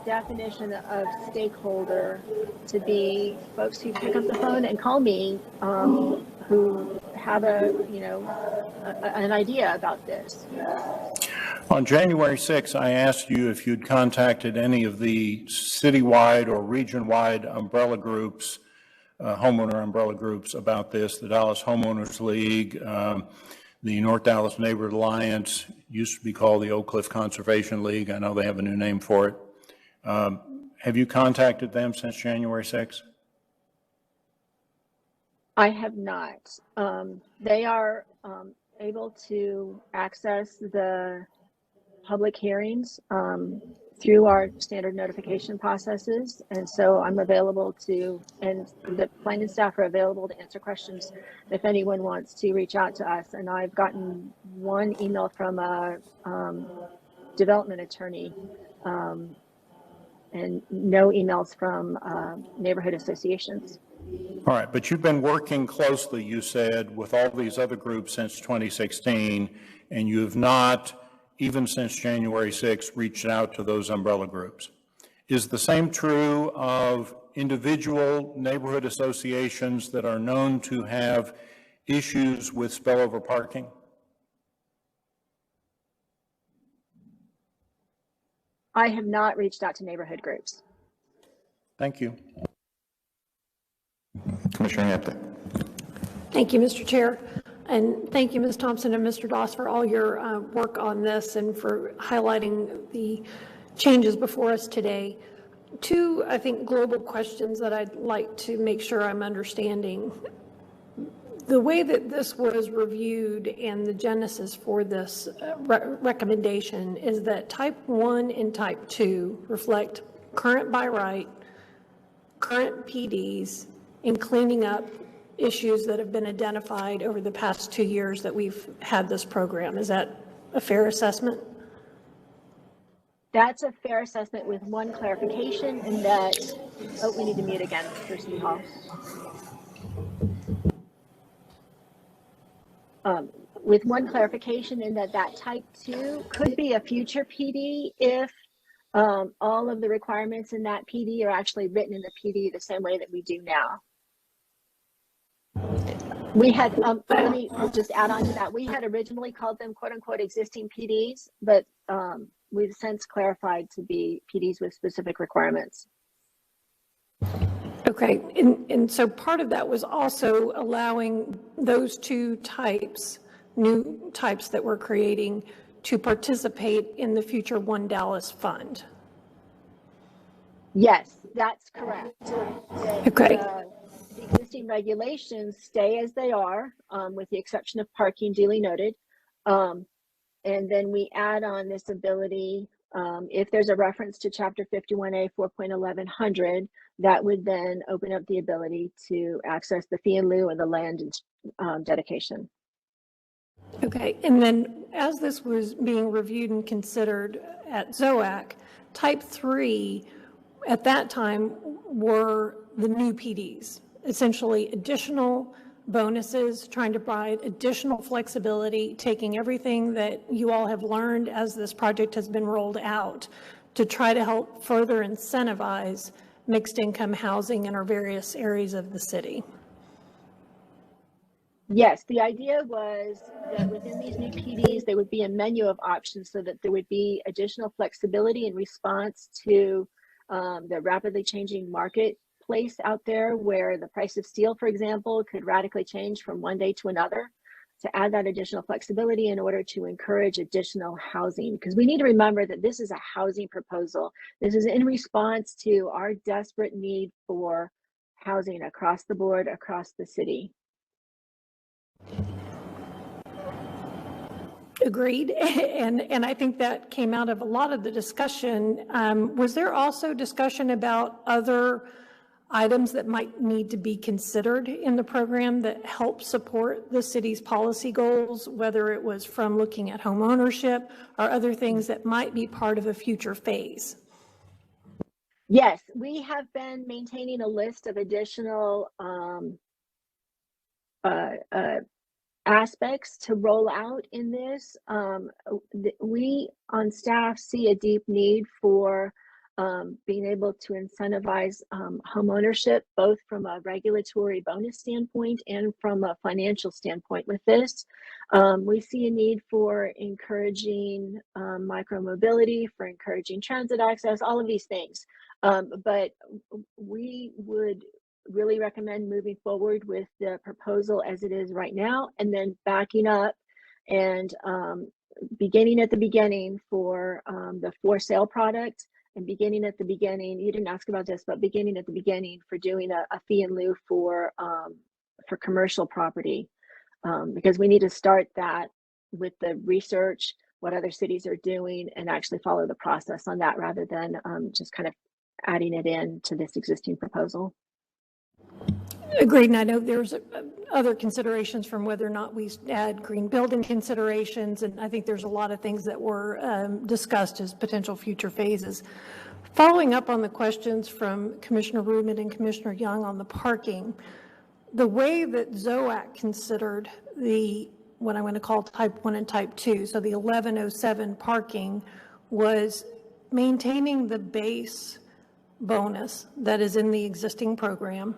definition of stakeholder to be folks who pick up the phone and call me, who have an idea about this. On January 6th, I asked you if you'd contacted any of the citywide or region-wide umbrella groups, homeowner umbrella groups about this, the Dallas Homeowners League, the North Dallas Neighborhood Alliance, used to be called the Oak Cliff Conservation League. I know they have a new name for it. Have you contacted them since January 6th? I have not. They are able to access the public hearings through our standard notification processes. And so I'm available to, and the planning staff are available to answer questions if anyone wants to reach out to us. And I've gotten one email from a development attorney and no emails from neighborhood associations. All right, but you've been working closely, you said, with all these other groups since 2016, and you have not, even since January 6th, reached out to those umbrella groups. Is the same true of individual neighborhood associations that are known to have issues with spillover parking? I have not reached out to neighborhood groups. Thank you. Commissioner Hampton. Thank you, Mr. Chair. And thank you, Ms. Thompson and Mr. Doss, for all your work on this and for highlighting the changes before us today. Two, I think, global questions that I'd like to make sure I'm understanding. The way that this was reviewed and the genesis for this recommendation is that type 1 and type 2 reflect current by right, current PDs, and cleaning up issues that have been identified over the past 2 years that we've had this program. Is that a fair assessment? That's a fair assessment with one clarification in that, oh, we need to mute again for City Hall. With one clarification in that that type 2 could be a future PD if all of the requirements in that PD are actually written in the PD the same way that we do now. We had, let me just add on to that. We had originally called them quote unquote existing PDs, but we've since clarified to be PDs with specific requirements. Okay, and so part of that was also allowing those two types, new types that we're creating, to participate in the future One Dallas Fund. Yes, that's correct. Okay. The existing regulations stay as they are, with the exception of parking duly noted. And then we add on this ability, if there's a reference to Chapter 51A 4.1100, that would then open up the ability to access the fee in lieu and the land dedication. Okay, and then as this was being reviewed and considered at ZOAC, type 3 at that time were the new PDs, essentially additional bonuses, trying to provide additional flexibility, taking everything that you all have learned as this project has been rolled out to try to help further incentivize mixed income housing in our various areas of the city. Yes, the idea was that within these new PDs, there would be a menu of options so that there would be additional flexibility in response to the rapidly changing marketplace out there, where the price of steel, for example, could radically change from one day to another, to add that additional flexibility in order to encourage additional housing. Because we need to remember that this is a housing proposal. This is in response to our desperate need for housing across the board, across the city. Agreed, and I think that came out of a lot of the discussion. Was there also discussion about other items that might need to be considered in the program that help support the city's policy goals, whether it was from looking at home ownership or other things that might be part of a future phase? Yes, we have been maintaining a list of additional aspects to roll out in this. We on staff see a deep need for being able to incentivize home ownership, both from a regulatory bonus standpoint and from a financial standpoint with this. We see a need for encouraging micromobility, for encouraging transit access, all of these things. But we would really recommend moving forward with the proposal as it is right now, and then backing up and beginning at the beginning for the for sale product, and beginning at the beginning, you didn't ask about this, but beginning at the beginning for doing a fee in lieu for commercial property, because we need to start that with the research, what other cities are doing, and actually follow the process on that rather than just kind of adding it in to this existing proposal. Agreed, and I know there's other considerations from whether or not we add green building considerations, and I think there's a lot of things that were discussed as potential future phases. Following up on the questions from Commissioner Rubin and Commissioner Young on the parking, the way that ZOAC considered the, what I'm going to call type 1 and type 2, so the 1107 parking, was maintaining the base bonus that is in the existing program,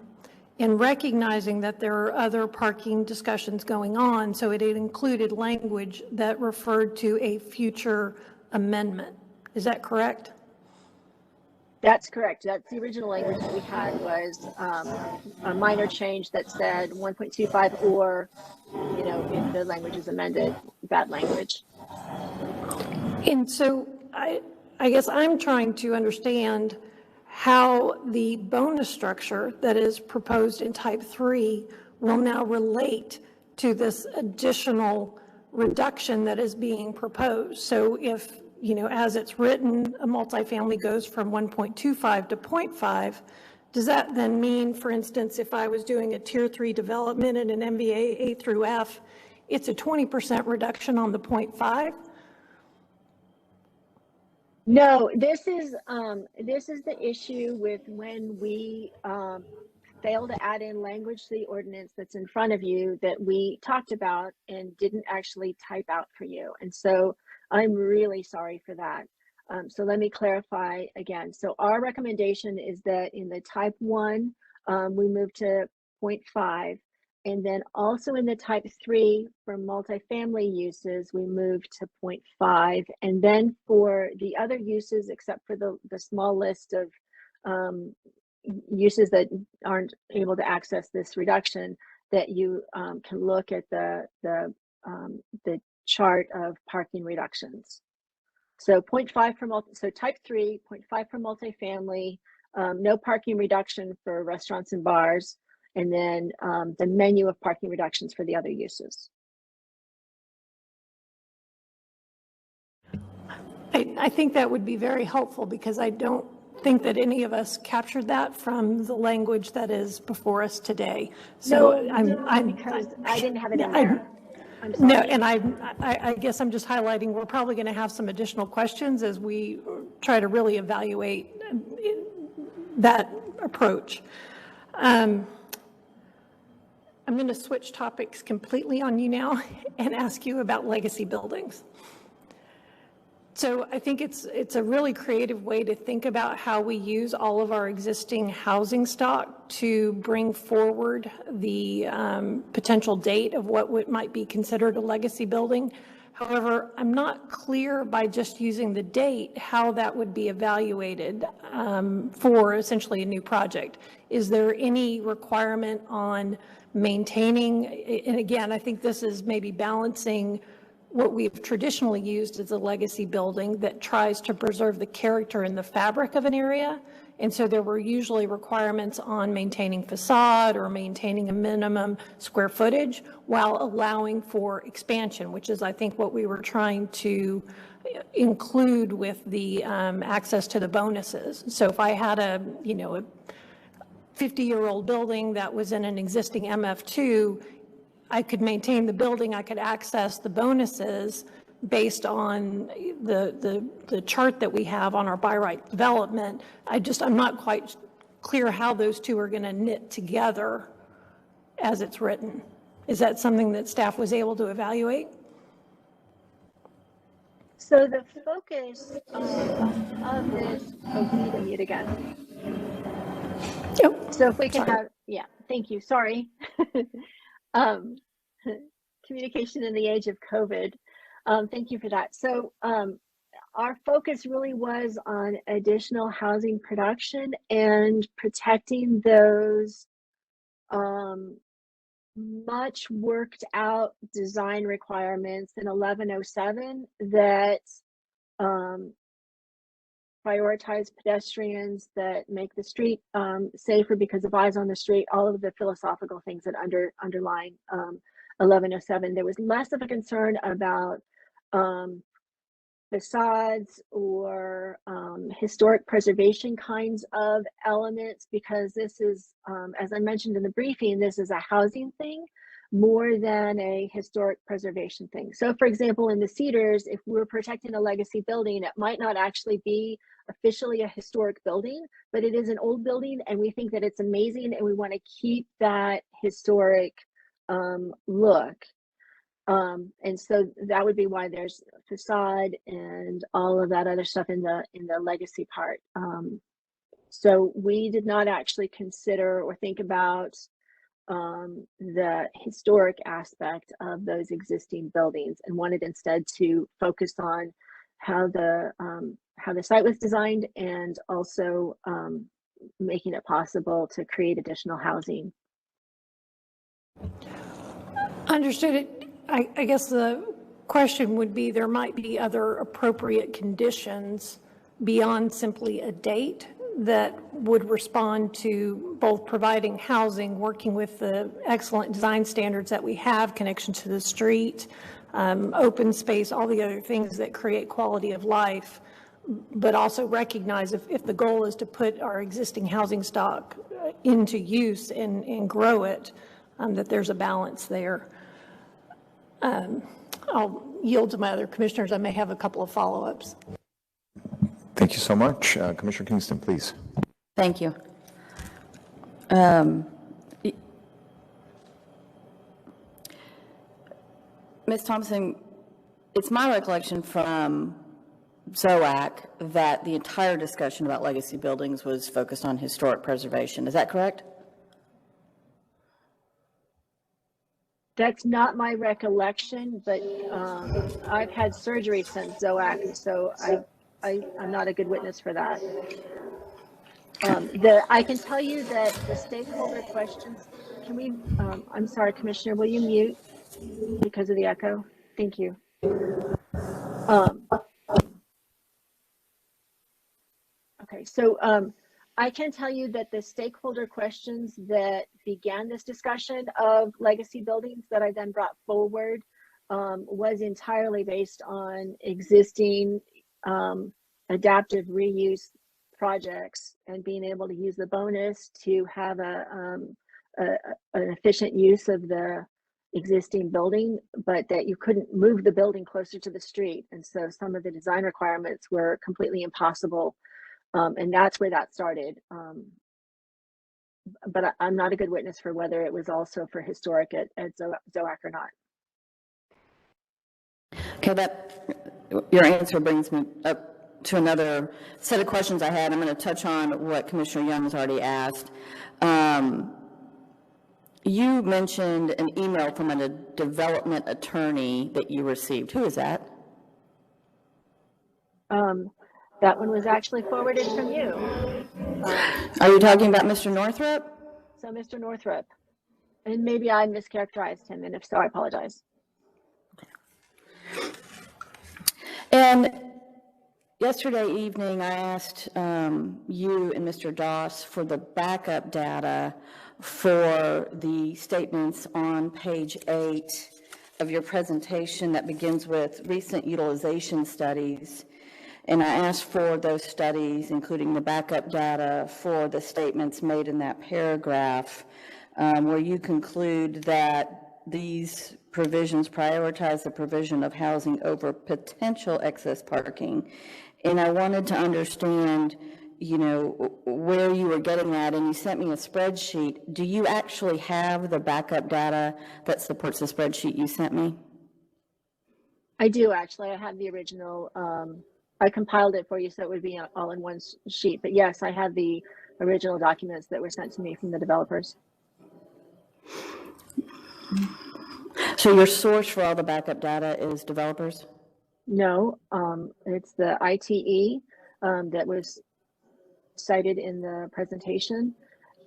and recognizing that there are other parking discussions going on, so it included language that referred to a future amendment. Is that correct? That's correct. That's the original language that we had, was a minor change that said 1.25, or, you know, if the language is amended, that language. And so I guess I'm trying to understand how the bonus structure that is proposed in type 3 will now relate to this additional reduction that is being proposed. So if, you know, as it's written, a multifamily goes from 1.25 to 0.5, does that then mean, for instance, if I was doing a tier 3 development in an MVA A through F, it's a 20% reduction on the 0.5? No, this is the issue with when we fail to add in language to the ordinance that's in front of you that we talked about and didn't actually type out for you. And so I'm really sorry for that. So let me clarify again. So our recommendation is that in the type 1, we move to 0.5. And then also in the type 3 for multifamily uses, we move to 0.5. And then for the other uses, except for the small list of uses that aren't able to access this reduction, that you can look at the chart of parking reductions. So 0.5 for so type 3, 0.5 for multifamily, no parking reduction for restaurants and bars, and then the menu of parking reductions for the other uses. I think that would be very helpful, because I don't think that any of us captured that from the language that is before us today. So no, because I didn't have it in there. I'm sorry. No, and I guess I'm just highlighting, we're probably going to have some additional questions as we try to really evaluate that approach. I'm going to switch topics completely on you now and ask you about legacy buildings. So I think it's a really creative way to think about how we use all of our existing housing stock to bring forward the potential date of what might be considered a legacy building. However, I'm not clear by just using the date how that would be evaluated for essentially a new project. Is there any requirement on maintaining, and again, I think this is maybe balancing what we've traditionally used as a legacy building that tries to preserve the character and the fabric of an area. And so there were usually requirements on maintaining facade or maintaining a minimum square footage while allowing for expansion, which is, I think, what we were trying to include with the access to the bonuses. So if I had a 50-year-old building that was in an existing MF2, I could maintain the building, I could access the bonuses based on the chart that we have on our by right development. I'm not quite clear how those two are going to knit together as it's written. Is that something that staff was able to evaluate? So the focus of this, oh, you need to mute again. Yep. So if we can Sorry. have, yeah, thank you, sorry. um, Communication in the age of COVID. Thank you for that. So our focus really was on additional housing production and protecting those much worked out design requirements in 1107 that prioritize pedestrians, that make the street safer because of eyes on the street, all of the philosophical things that underline 1107. There was less of a concern about facades or historic preservation kinds of elements, because this is, as I mentioned in the briefing, this is a housing thing more than a historic preservation thing. So for example, in the Cedars, if we're protecting a legacy building, it might not actually be officially a historic building, but it is an old building and we think that it's amazing and we want to keep that historic look. And so that would be why there's facade and all of that other stuff in the legacy part. So we did not actually consider or think about the historic aspect of those existing buildings, and wanted instead to focus on how the site was designed, and also making it possible to create additional housing. Understood it. I guess the question would be, there might be other appropriate conditions beyond simply a date that would respond to both providing housing, working with the excellent design standards that we have, connection to the street, open space, all the other things that create quality of life, but also recognize if the goal is to put our existing housing stock into use and grow it, that there's a balance there. I'll yield to my other commissioners. I may have a couple of follow-ups. Thank you so much. Commissioner Kingston, please. Thank you. Ms. Thompson, it's my recollection from ZOAC that the entire discussion about legacy buildings was focused on historic preservation. Is that correct? That's not my recollection, but I've had surgery since ZOAC, so I'm not a good witness for that. I can tell you that the stakeholder questions, can we, I'm sorry, Commissioner, will you mute because of the echo? Thank you. Okay, so I can tell you that the stakeholder questions that began this discussion of legacy buildings that I then brought forward was entirely based on existing adaptive reuse projects and being able to use the bonus to have an efficient use of the existing building, but that you couldn't move the building closer to the street. And so some of the design requirements were completely impossible. And that's where that started. But I'm not a good witness for whether it was also for historic at ZOAC or not. Okay, your answer brings me up to another set of questions I had. I'm going to touch on what Commissioner Young has already asked. You mentioned an email from a development attorney that you received. Who is that? That one was actually forwarded from you. Are you talking about Mr. Northrup? So Mr. Northrup, and maybe I mischaracterized him, and if so, I apologize. And yesterday evening, I asked you and Mr. Doss for the backup data for the statements on page 8 of your presentation that begins with recent utilization studies. And I asked for those studies, including the backup data for the statements made in that paragraph, where you conclude that these provisions prioritize the provision of housing over potential excess parking. And I wanted to understand, you know, where you were getting at, and you sent me a spreadsheet. Do you actually have the backup data that supports the spreadsheet you sent me? I do actually. I have the original. I compiled it for you so it would be all in one sheet. But yes, I have the original documents that were sent to me from the developers. So your source for all the backup data is developers? No, it's the ITE that was cited in the presentation,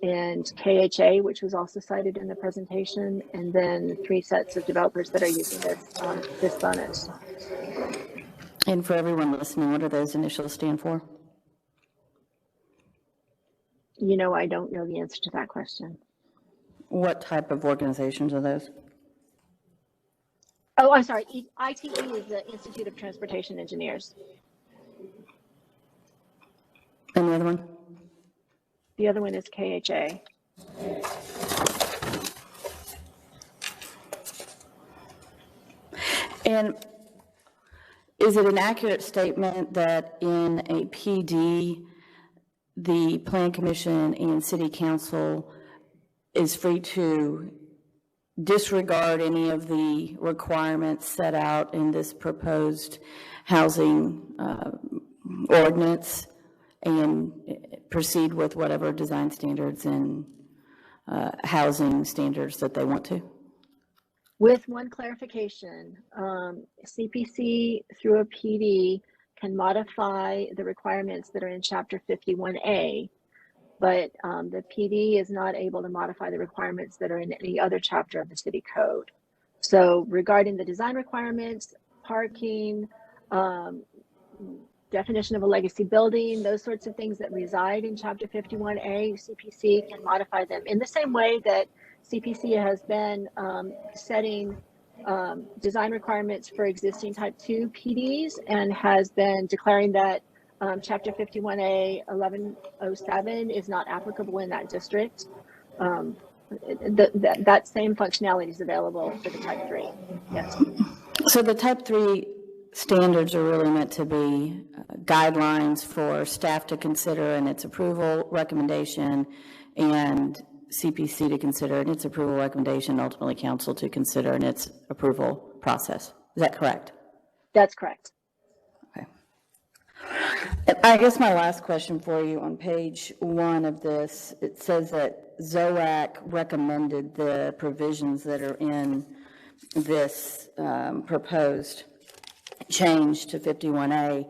and KHA, which was also cited in the presentation, and then 3 sets of developers that are using this bonus. And for everyone listening, what do those initials stand for? You know, I don't know the answer to that question. What type of organizations are those? Oh, I'm sorry. ITE is the Institute of Transportation Engineers. And the other one? The other one is KHA. And is it an accurate statement that in a PD, the Plan Commission and City Council is free to disregard any of the requirements set out in this proposed housing ordinance and proceed with whatever design standards and housing standards that they want to? With one clarification, CPC through a PD can modify the requirements that are in Chapter 51A, but the PD is not able to modify the requirements that are in any other chapter of the city code. So regarding the design requirements, parking, definition of a legacy building, those sorts of things that reside in Chapter 51A, CPC can modify them in the same way that CPC has been setting design requirements for existing type 2 PDs and has been declaring that Chapter 51A 1107 is not applicable in that district. That same functionality is available for the type 3. Yes. So the type 3 standards are really meant to be guidelines for staff to consider in its approval recommendation and CPC to consider in its approval recommendation, ultimately council to consider in its approval process. Is that correct? That's correct. Okay. I guess my last question for you on page 1 of this, it says that ZOAC recommended the provisions that are in this proposed change to 51A,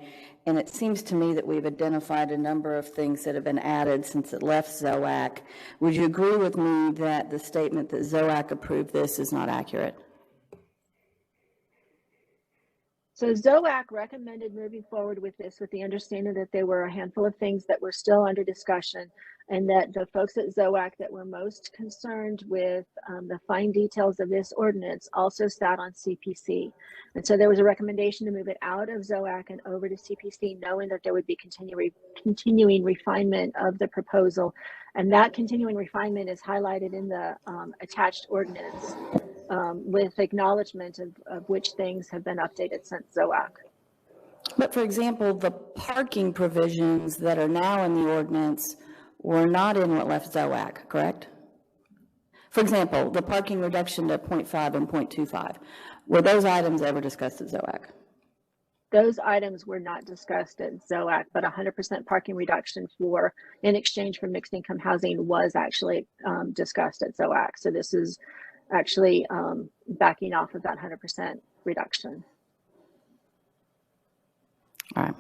and it seems to me that we've identified a number of things that have been added since it left ZOAC. Would you agree with me that the statement that ZOAC approved this is not accurate? So ZOAC recommended moving forward with this with the understanding that there were a handful of things that were still under discussion, and that the folks at ZOAC that were most concerned with the fine details of this ordinance also sat on CPC. And so there was a recommendation to move it out of ZOAC and over to CPC, knowing that there would be continuing refinement of the proposal. And that continuing refinement is highlighted in the attached ordinance with acknowledgement of which things have been updated since ZOAC. But for example, the parking provisions that are now in the ordinance were not in what left ZOAC, correct? For example, the parking reduction to 0.5 and 0.25, were those items ever discussed at ZOAC? Those items were not discussed at ZOAC, but 100% parking reduction in exchange for mixed income housing was actually discussed at ZOAC. So this is actually backing off of that 100% reduction. All right.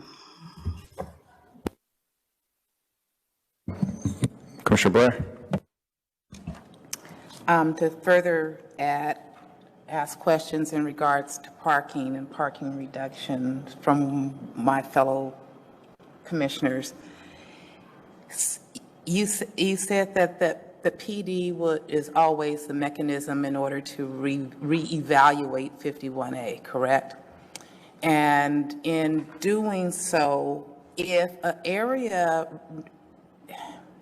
Commissioner Blair. To further ask questions in regards to parking and parking reduction from my fellow commissioners. You said that the PD is always the mechanism in order to reevaluate 51A, correct? And in doing so, if an area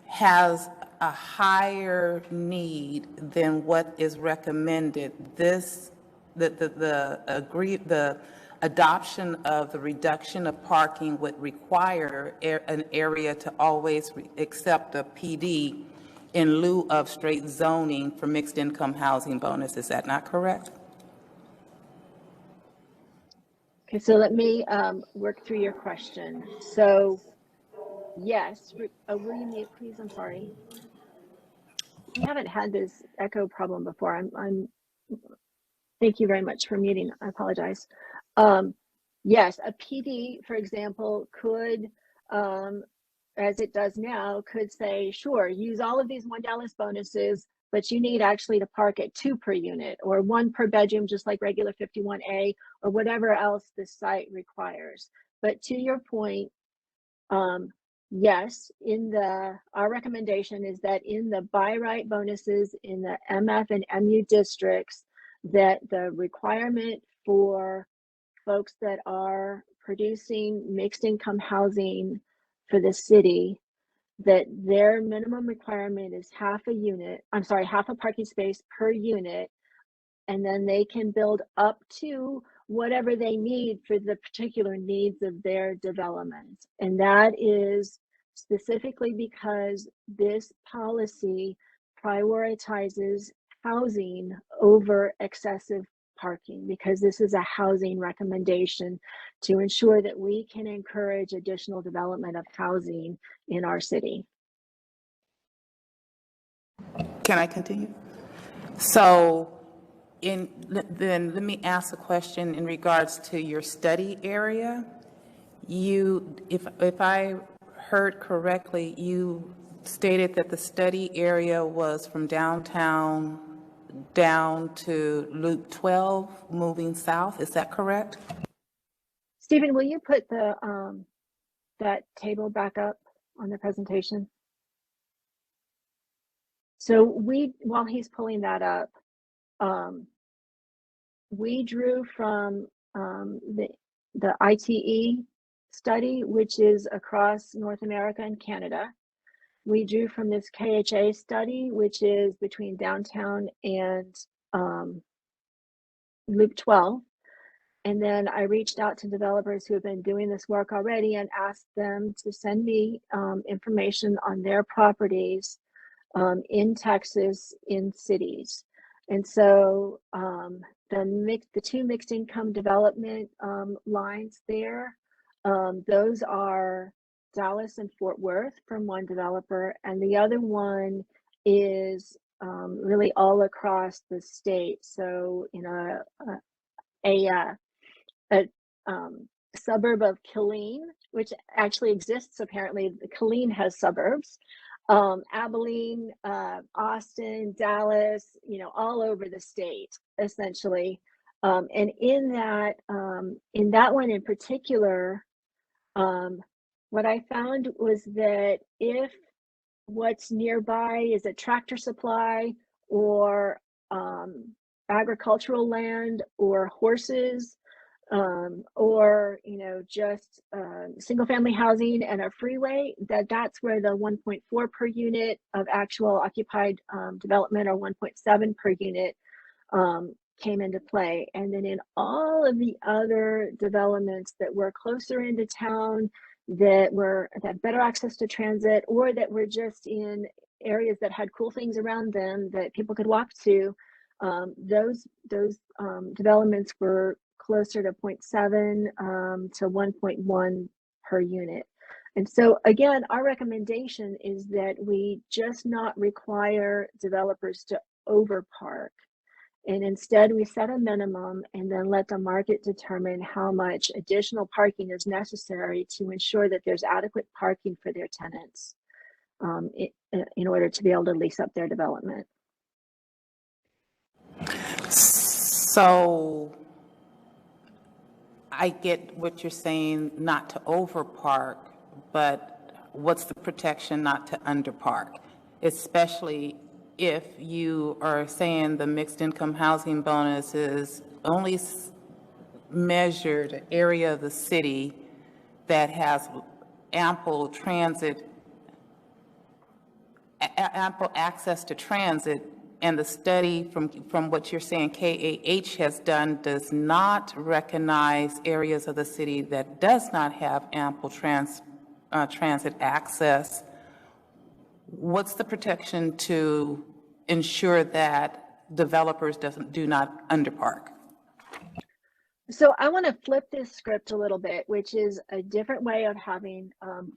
has a higher need than what is recommended, the adoption of the reduction of parking would require an area to always accept a PD in lieu of straight zoning for mixed income housing bonus. Is that not correct? Okay, so let me work through your question. So, yes, will you mute, please? I'm sorry. We haven't had this echo problem before. Thank you very much for muting. I apologize. Yes, a PD, for example, could, as it does now, could say, sure, use all of these $1 bonuses, but you need actually to park at 2 per unit or 1 per bedroom, just like regular 51A or whatever else the site requires. But to your point, yes, our recommendation is that in the by right bonuses in the MF and MU districts, that the requirement for folks that are producing mixed income housing for the city, that their minimum requirement is half a parking space per unit, and then they can build up to whatever they need for the particular needs of their development. And that is specifically because this policy prioritizes housing over excessive parking, because this is a housing recommendation to ensure that we can encourage additional development of housing in our city. Can I continue? So then let me ask a question in regards to your study area. If I heard correctly, you stated that the study area was from downtown down to Loop 12, moving south. Is that correct? Stephen, will you put that table back up on the presentation? So while he's pulling that up, we drew from the ITE study, which is across North America and Canada. We drew from this KHA study, which is between downtown and Loop 12. And then I reached out to developers who have been doing this work already and asked them to send me information on their properties in Texas, in cities. And so the 2 mixed income development lines there, those are Dallas and Fort Worth from one developer, and the other one is really all across the state. So in a suburb of Killeen, which actually exists apparently. Killeen has suburbs. Abilene, Austin, Dallas, all over the state, essentially. And in that one in particular, what I found was that if what's nearby is a tractor supply or agricultural land or horses, or just single family housing and a freeway, that's where the 1.4 per unit of actual occupied development, or 1.7 per unit, came into play. And then in all of the other developments that were closer into town, that had better access to transit, or that were just in areas that had cool things around them that people could walk to, those developments were closer to 0.7 to 1.1 per unit. And so again, our recommendation is that we just not require developers to overpark, and instead we set a minimum and then let the market determine how much additional parking is necessary to ensure that there's adequate parking for their tenants in order to be able to lease up their development. So I get what you're saying, not to overpark, but what's the protection not to underpark? Especially if you are saying the mixed income housing bonus is only measured an area of the city that has ample access to transit, and the study from what you're saying KAH has done does not recognize areas of the city that does not have ample transit access. What's the protection to ensure that developers do not underpark? So I want to flip this script a little bit, which is a different way of having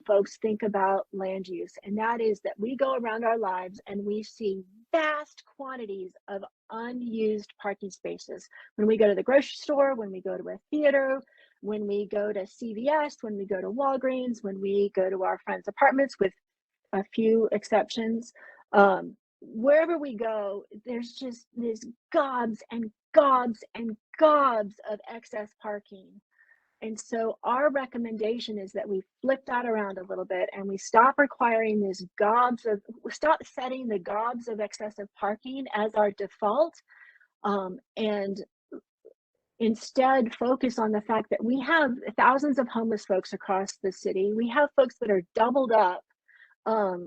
folks think about land use. And that is that we go around our lives and we see vast quantities of unused parking spaces. When we go to the grocery store, when we go to a theater, when we go to CVS, when we go to Walgreens, when we go to our friends' apartments, with a few exceptions, wherever we go, there's gobs and gobs and gobs of excess parking. And so our recommendation is that we flip that around a little bit and we stop requiring stop setting the gobs of excessive parking as our default, and instead focus on the fact that we have thousands of homeless folks across the city. We have folks that are doubled up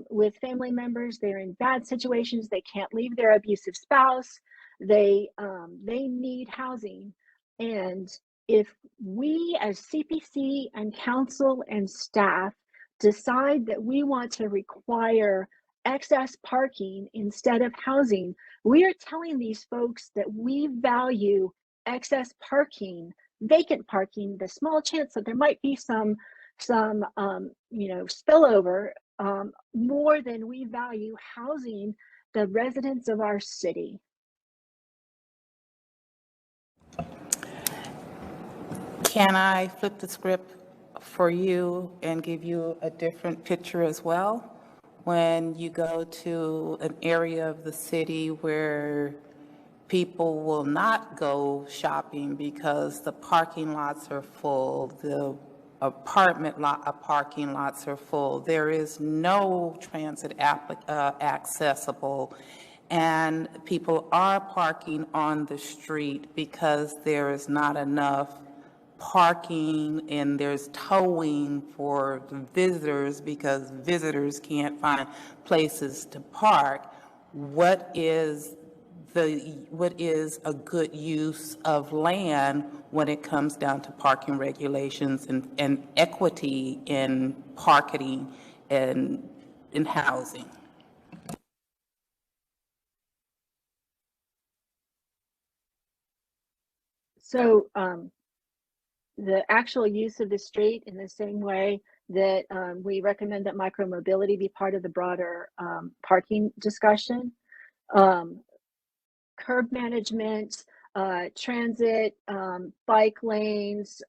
with family members. They're in bad situations. They can't leave their abusive spouse. They need housing. And if we as CPC and council and staff decide that we want to require excess parking instead of housing, we are telling these folks that we value excess parking, vacant parking, the small chance that there might be some spillover, more than we value housing the residents of our city. Can I flip the script for you and give you a different picture as well? When you go to an area of the city where people will not go shopping because the parking lots are full, the parking lots are full, there is no transit accessible, and people are parking on the street because there is not enough parking, and there's towing for visitors because visitors can't find places to park. What is a good use of land when it comes down to parking regulations and equity in parking and in housing? So the actual use of the street, in the same way that we recommend that micromobility be part of the broader parking discussion, curb management, transit, bike lanes,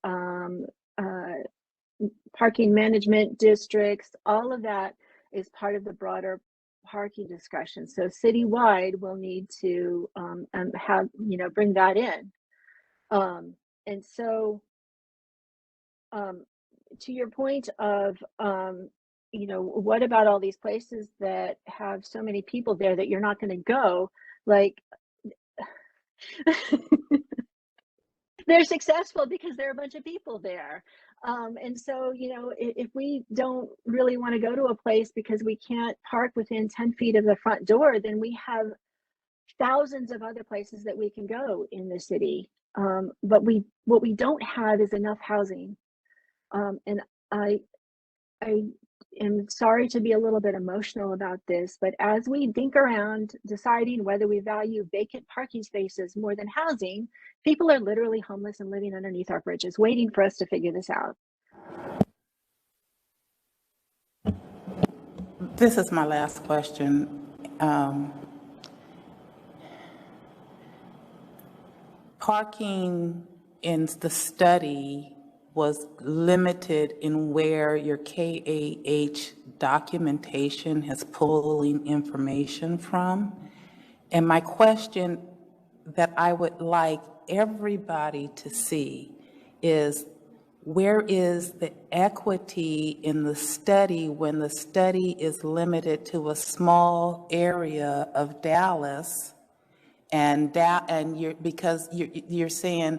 parking management districts, all of that is part of the broader parking discussion. So citywide, we'll need to have, bring that in. And so to your point of, what about all these places that have so many people there that you're not going to go? Like, they're successful because there are a bunch of people there. And so, if we don't really want to go to a place because we can't park within 10 feet of the front door, then we have thousands of other places that we can go in the city. But what we don't have is enough housing. And I am sorry to be a little bit emotional about this, but as we think around deciding whether we value vacant parking spaces more than housing, people are literally homeless and living underneath our bridges, waiting for us to figure this out. This is my last question. Parking in the study was limited in where your KAH documentation has pulling information from. And my question that I would like everybody to see is, where is the equity in the study when the study is limited to a small area of Dallas? Because you're saying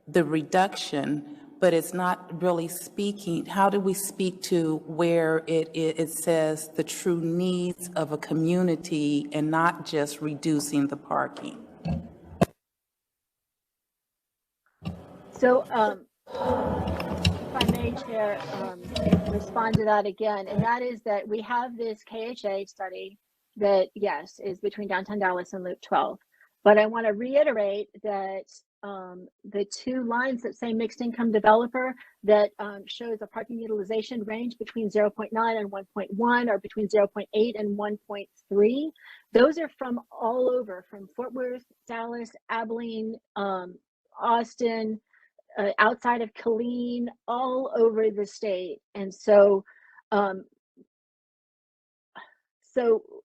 the reduction, but it's not really speaking. How do we speak to where it says the true needs of a community and not just reducing the parking? So if I may, Chair, respond to that again, and that is that we have this KHA study that, yes, is between downtown Dallas and Loop 12. But I want to reiterate that the two lines that say mixed income developer that shows a parking utilization range between 0.9 and 1.1 or between 0.8 and 1.3. Those are from all over, from Fort Worth, Dallas, Abilene, Austin, outside of Killeen, all over the state. And so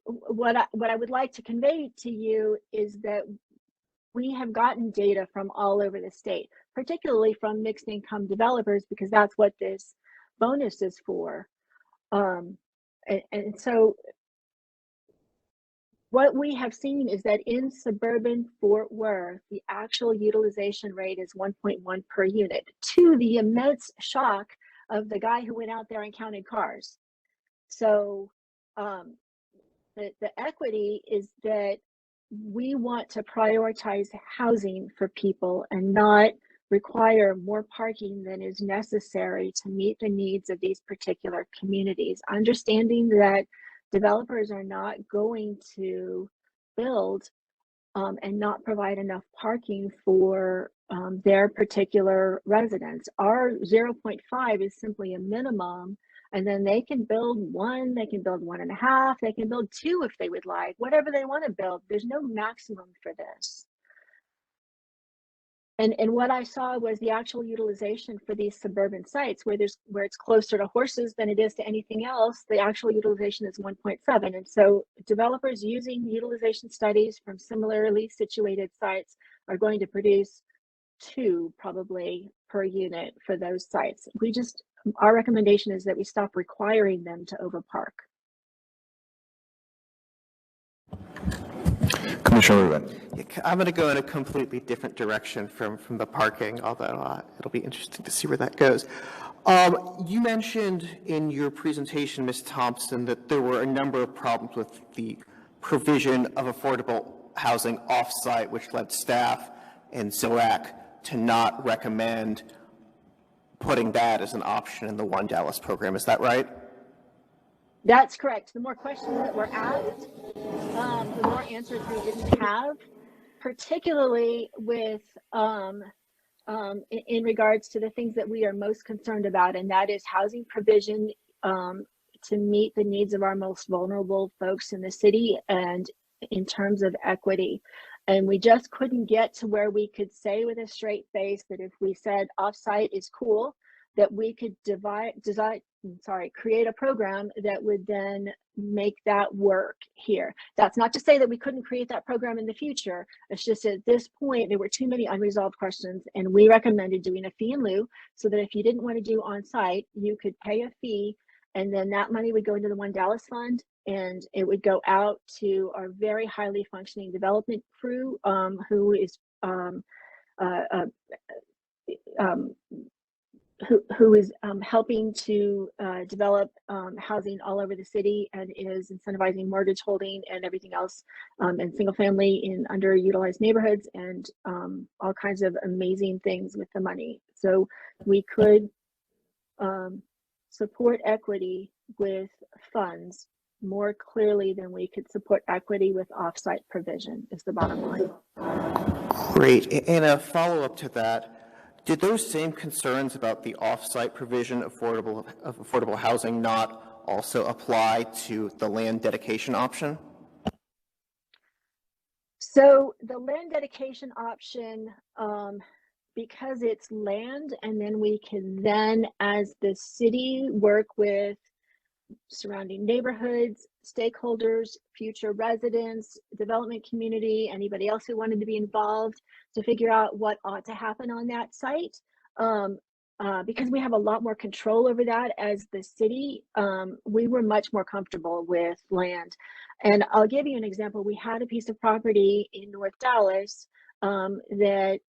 what I would like to convey to you is that we have gotten data from all over the state, particularly from mixed income developers, because that's what this bonus is for. And so what we have seen is that in suburban Fort Worth, the actual utilization rate is 1.1 per unit, to the immense shock of the guy who went out there and counted cars. So the equity is that we want to prioritize housing for people and not require more parking than is necessary to meet the needs of these particular communities. Understanding that developers are not going to build and not provide enough parking for their particular residents. Our 0.5 is simply a minimum, and then they can build one, they can build 1.5, they can build 2 if they would like, whatever they want to build. There's no maximum for this. And what I saw was the actual utilization for these suburban sites where it's closer to horses than it is to anything else. The actual utilization is 1.7. And so developers using utilization studies from similarly situated sites are going to produce 2 probably per unit for those sites. Our recommendation is that we stop requiring them to overpark. Commissioner Rubin. I'm going to go in a completely different direction from the parking, although it'll be interesting to see where that goes. You mentioned in your presentation, Ms. Thompson, that there were a number of problems with the provision of affordable housing off-site, which led staff and ZOAC to not recommend putting that as an option in the One Dallas program. Is that right? That's correct. The more questions that were asked, the more answers we didn't have, particularly with in regards to the things that we are most concerned about, and that is housing provision to meet the needs of our most vulnerable folks in the city, and in terms of equity. And we just couldn't get to where we could say with a straight face that if we said offsite is cool, that we could create a program that would then make that work here. That's not to say that we couldn't create that program in the future. It's just at this point, there were too many unresolved questions, and we recommended doing a fee in lieu so that if you didn't want to do on-site, you could pay a fee, and then that money would go into the One Dallas Fund, and it would go out to our very highly functioning development crew who is helping to develop housing all over the city and is incentivizing mortgage holding and everything else, and single family in underutilized neighborhoods, and all kinds of amazing things with the money. So we could support equity with funds more clearly than we could support equity with offsite provision, is the bottom line. Great. And a follow-up to that, did those same concerns about the offsite provision of affordable housing not also apply to the land dedication option? So the land dedication option, because it's land, and then we can then, as the city, work with surrounding neighborhoods, stakeholders, future residents, development community, anybody else who wanted to be involved to figure out what ought to happen on that site. Because we have a lot more control over that as the city, we were much more comfortable with land. And I'll give you an example. We had a piece of property in North Dallas that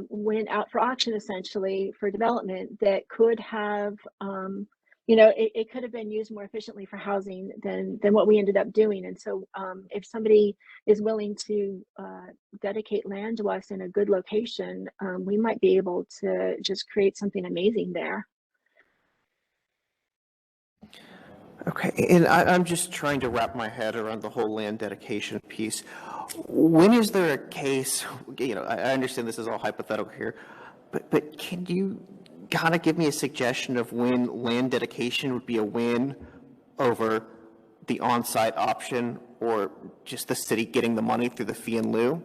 went out for auction essentially for development that could have it could have been used more efficiently for housing than what we ended up doing. And so if somebody is willing to dedicate land to us in a good location, we might be able to just create something amazing there. Okay, and I'm just trying to wrap my head around the whole land dedication piece. When is there a case, I understand this is all hypothetical here, but can you kind of give me a suggestion of when land dedication would be a win over the on-site option or just the city getting the money through the fee in lieu?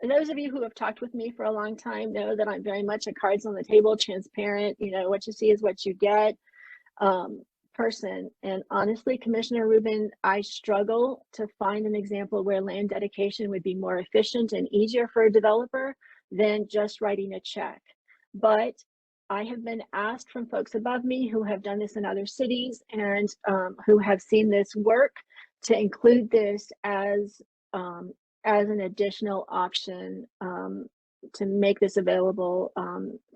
Those of you who have talked with me for a long time know that I'm very much a cards on the table, transparent, what you see is what you get person. And honestly, Commissioner Rubin, I struggle to find an example where land dedication would be more efficient and easier for a developer than just writing a check. But I have been asked from folks above me who have done this in other cities and who have seen this work to include this as an additional option to make this available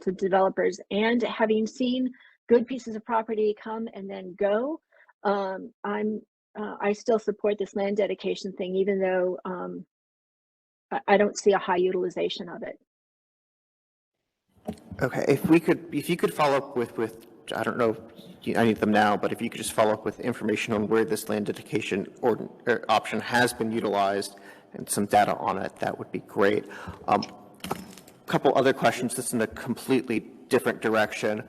to developers. And having seen good pieces of property come and then go, I still support this land dedication thing, even though I don't see a high utilization of it. Okay, if you could follow up with I don't know, I need them now, but if you could just follow up with information on where this land dedication option has been utilized and some data on it, that would be great. A couple other questions, just in a completely different direction.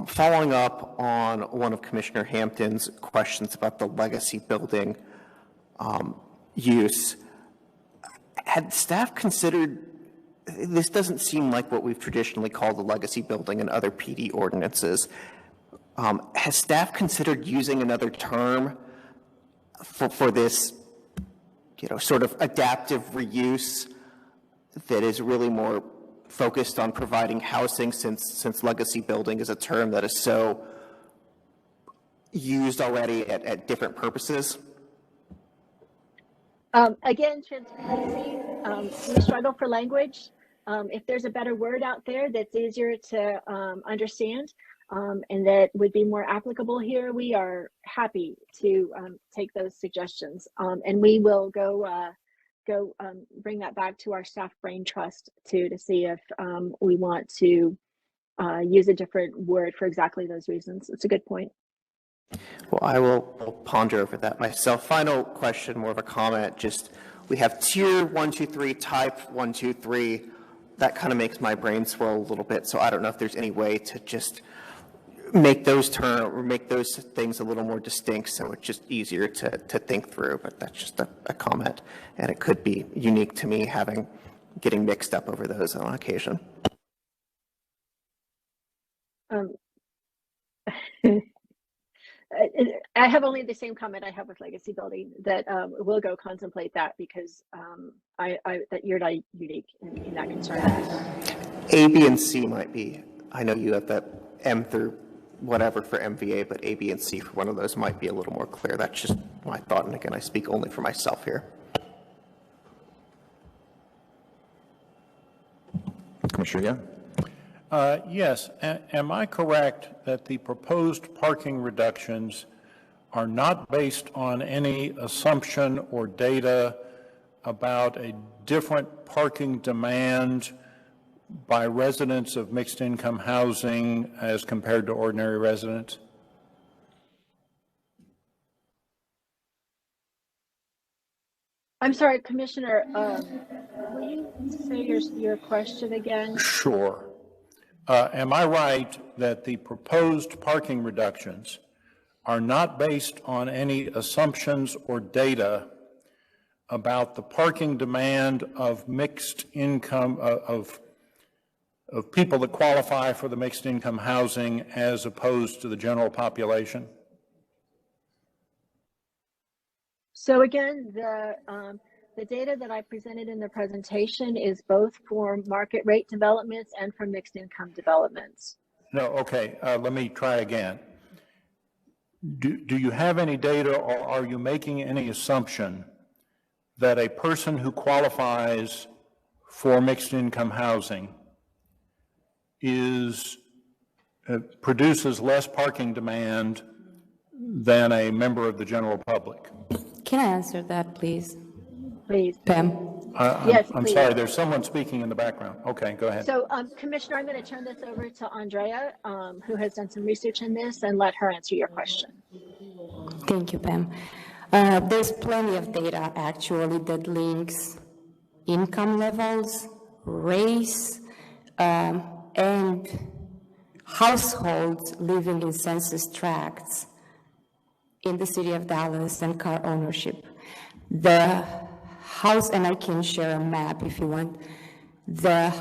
Following up on one of Commissioner Hampton's questions about the legacy building use, had staff considered, this doesn't seem like what we've traditionally called a legacy building in other PD ordinances. Has staff considered using another term for this, sort of adaptive reuse that is really more focused on providing housing, since legacy building is a term that is so used already at different purposes? Again, transparency, we struggle for language. If there's a better word out there that's easier to understand and that would be more applicable here, we are happy to take those suggestions. And we will go bring that back to our staff brain trust to see if we want to use a different word for exactly those reasons. It's a good point. Well, I will ponder over that myself. Final question, more of a comment. Just, we have tier 1, 2, 3, type 1, 2, 3. That kind of makes my brain swirl a little bit. So I don't know if there's any way to just make those things a little more distinct, so it's just easier to think through. But that's just a comment, and it could be unique to me getting mixed up over those on occasion. I have only the same comment I have with legacy building, that we'll go contemplate that, because that you're not unique in that concern. A, B, and C might be, I know you have that M through whatever for MVA, but A, B, and C for one of those might be a little more clear. That's just my thought, and again, I speak only for myself here. Commissioner Young? Yes. Am I correct that the proposed parking reductions are not based on any assumption or data about a different parking demand by residents of mixed income housing as compared to ordinary residents? I'm sorry, Commissioner, will you say your question again? Sure. Am I right that the proposed parking reductions are not based on any assumptions or data about the parking demand of mixed income, of people that qualify for the mixed income housing as opposed to the general population? So again, the data that I presented in the presentation is both for market rate developments and for mixed income developments. No, okay, let me try again. Do you have any data, or are you making any assumption that a person who qualifies for mixed income housing produces less parking demand than a member of the general public? Can I answer that, please? please. Pam? Yes, I'm please. sorry, there's someone speaking in the background. Okay, go ahead. So, Commissioner, I'm going to turn this over to Andrea, who has done some research in this, and let her answer your question. Thank you, Pam. There's plenty of data actually that links income levels, race, and households living in census tracts in the city of Dallas and car ownership. The house, and I can share a map if you want, the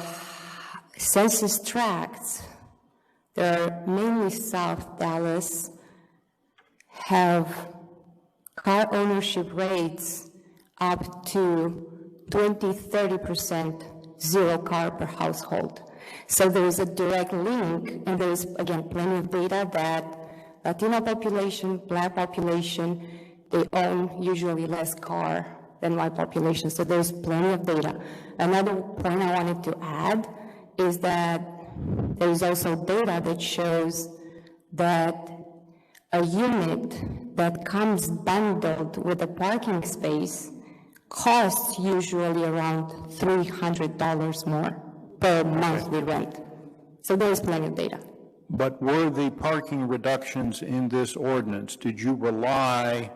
census tracts, they're mainly South Dallas, have car ownership rates up to 20-30% zero car per household. So there is a direct link, and there is, again, plenty of data that Latino population, Black population, they own usually less car than white population. So there's plenty of data. Another point I wanted to add is that there is also data that shows that a unit that comes bundled with a parking space costs usually around $300 more per monthly rent. So there's plenty of data. But were the parking reductions in this ordinance, did you rely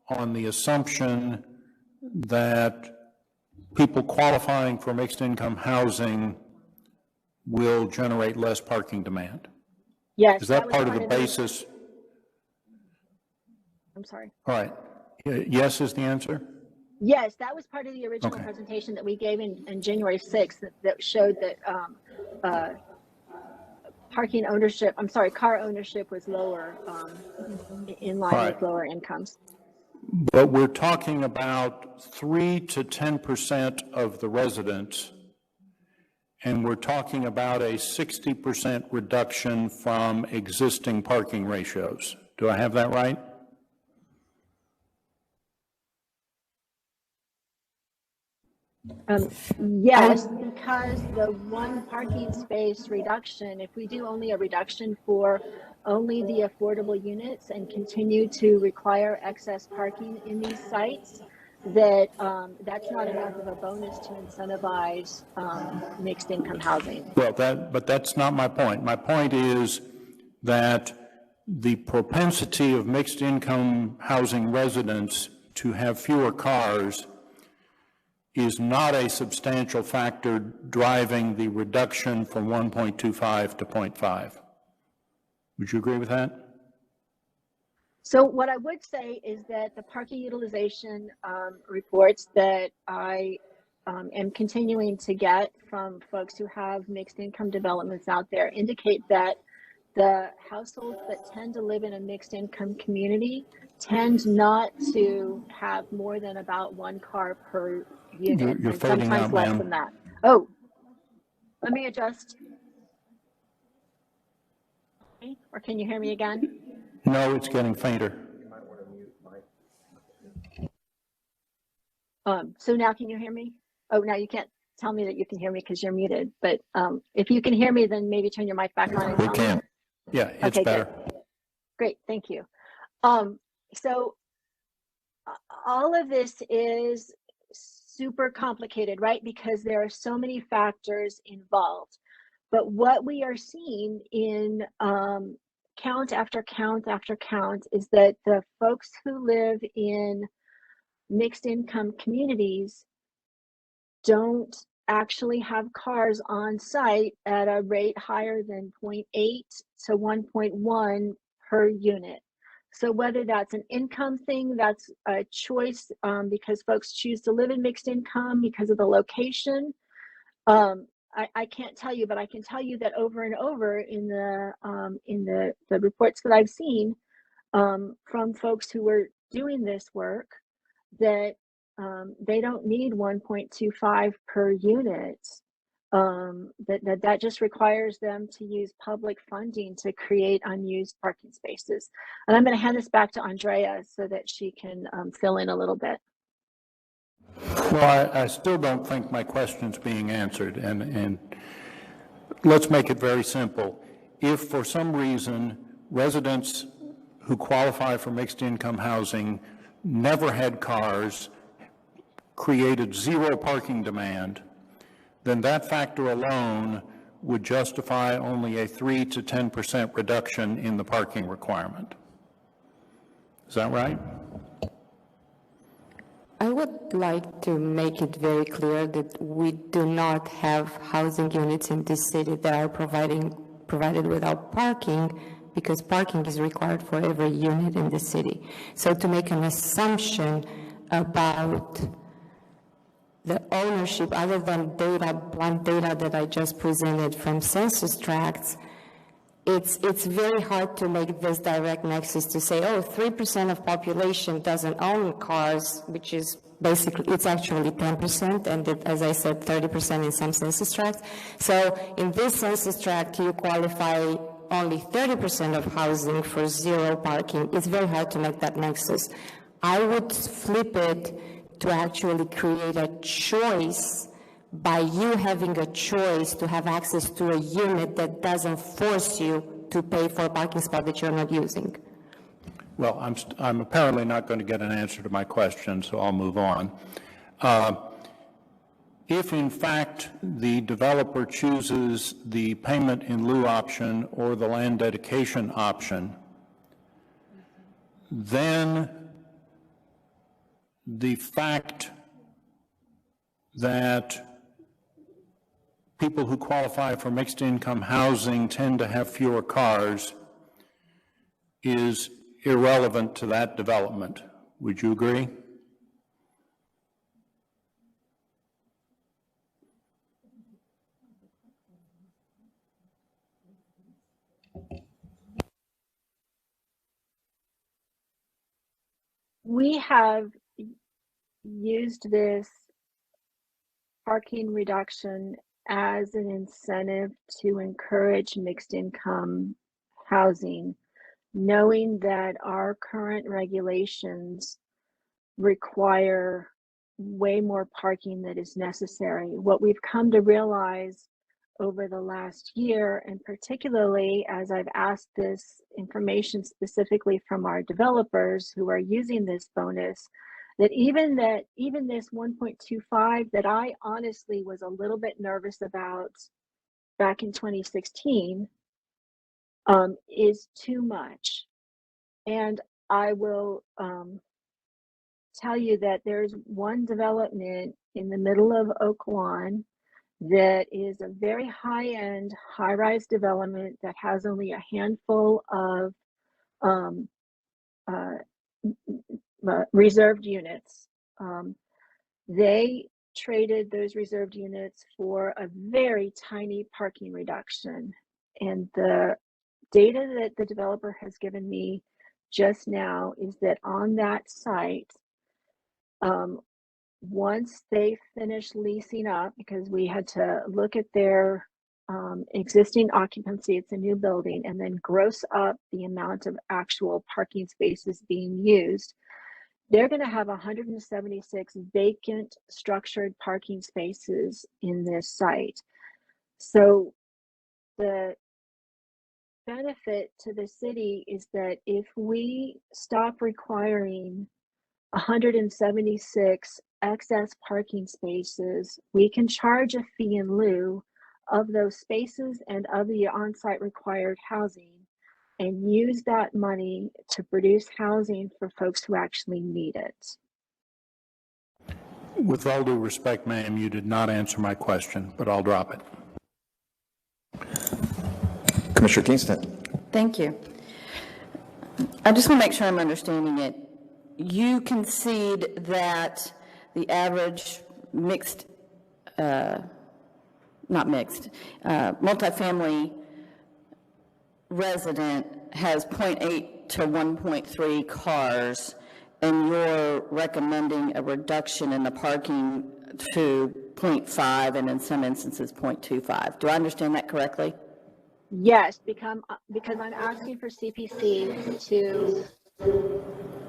on the assumption that people qualifying for mixed income housing will generate less parking demand? Yes. Is that was part of the basis? I'm sorry. All right. Yes is the answer? Yes, that was part of the original presentation that we gave in January 6th that showed that car ownership was lower in line with lower incomes. But we're talking about 3 to 10% of the residents, and we're talking about a 60% reduction from existing parking ratios. Do I have that right? Yes, because the one parking space reduction, if we do only a reduction for only the affordable units and continue to require excess parking in these sites, that that's not enough of a bonus to incentivize mixed income housing. Well, but that's not my point. My point is that the propensity of mixed income housing residents to have fewer cars is not a substantial factor driving the reduction from 1.25 to 0.5. Would you agree with that? So what I would say is that the parking utilization reports that I am continuing to get from folks who have mixed income developments out there indicate that the households that tend to live in a mixed income community tend not to have more than about one car per unit, You're and fading sometimes out, less ma'am. than that. Oh, let me adjust. Or can you hear me again? No, it's getting fainter. So now can you hear me? Oh, now you can't tell me that you can hear me because you're muted. But if you can hear me, then maybe turn your mic back on and tell me. Yeah, it's Okay, better. good. Great, thank you. So all of this is super complicated, right? Because there are so many factors involved. But what we are seeing in count after count after count is that the folks who live in mixed income communities don't actually have cars on site at a rate higher than 0.8 to 1.1 per unit. So whether that's an income thing, that's a choice because folks choose to live in mixed income because of the location. I can't tell you, but I can tell you that over and over in the reports that I've seen from folks who were doing this work, that they don't need 1.25 per unit. That just requires them to use public funding to create unused parking spaces. And I'm going to hand this back to Andrea so that she can fill in a little bit. Well, I still don't think my question's being answered, and let's make it very simple. If for some reason residents who qualify for mixed income housing never had cars, created zero parking demand, then that factor alone would justify only a 3 to 10% reduction in the parking requirement. Is that right? I would like to make it very clear that we do not have housing units in this city that are provided without parking, because parking is required for every unit in the city. So to make an assumption about the ownership, other than blunt data that I just presented from census tracts, it's very hard to make this direct nexus to say, oh, 3% of population doesn't own cars, which is basically, it's actually 10%, and as I said, 30% in some census tracts. So in this census tract, you qualify only 30% of housing for zero parking. It's very hard to make that nexus. I would flip it to actually create a choice by you having a choice to have access to a unit that doesn't force you to pay for a parking spot that you're not using. Well, I'm apparently not going to get an answer to my question, so I'll move on. If in fact the developer chooses the payment in lieu option or the land dedication option, then the fact that people who qualify for mixed income housing tend to have fewer cars is irrelevant to that development. Would you agree? We have used this parking reduction as an incentive to encourage mixed income housing, knowing that our current regulations require way more parking than is necessary. What we've come to realize over the last year, and particularly as I've asked this information specifically from our developers who are using this bonus, that even this 1.25 that I honestly was a little bit nervous about back in 2016 is too much. And I will tell you that there's one development in the middle of Oak Lawn that is a very high-end, high-rise development that has only a handful of reserved units. They traded those reserved units for a very tiny parking reduction. And the data that the developer has given me just now is that on that site, once they finish leasing up, because we had to look at their existing occupancy, it's a new building, and then gross up the amount of actual parking spaces being used, they're going to have 176 vacant structured parking spaces in this site. So the benefit to the city is that if we stop requiring 176 excess parking spaces, we can charge a fee in lieu of those spaces and of the on-site required housing, and use that money to produce housing for folks who actually need it. With all due respect, ma'am, you did not answer my question, but I'll drop it. Commissioner Kingston. Thank you. I just want to make sure I'm understanding it. You concede that the average multifamily resident has 0.8 to 1.3 cars, and you're recommending a reduction in the parking to 0.5 and in some instances 0.25. Do I understand that correctly? Yes, because I'm asking for CPC to,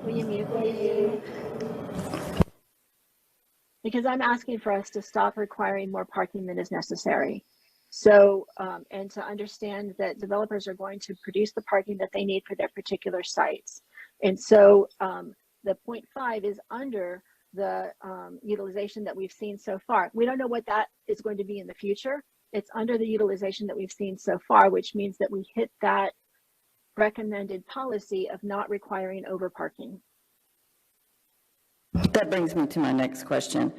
will you mute please? Because I'm asking for us to stop requiring more parking than is necessary. So, and to understand that developers are going to produce the parking that they need for their particular sites. And so the 0.5 is under the utilization that we've seen so far. We don't know what that is going to be in the future. It's under the utilization that we've seen so far, which means that we hit that recommended policy of not requiring overparking. That brings me to my next question.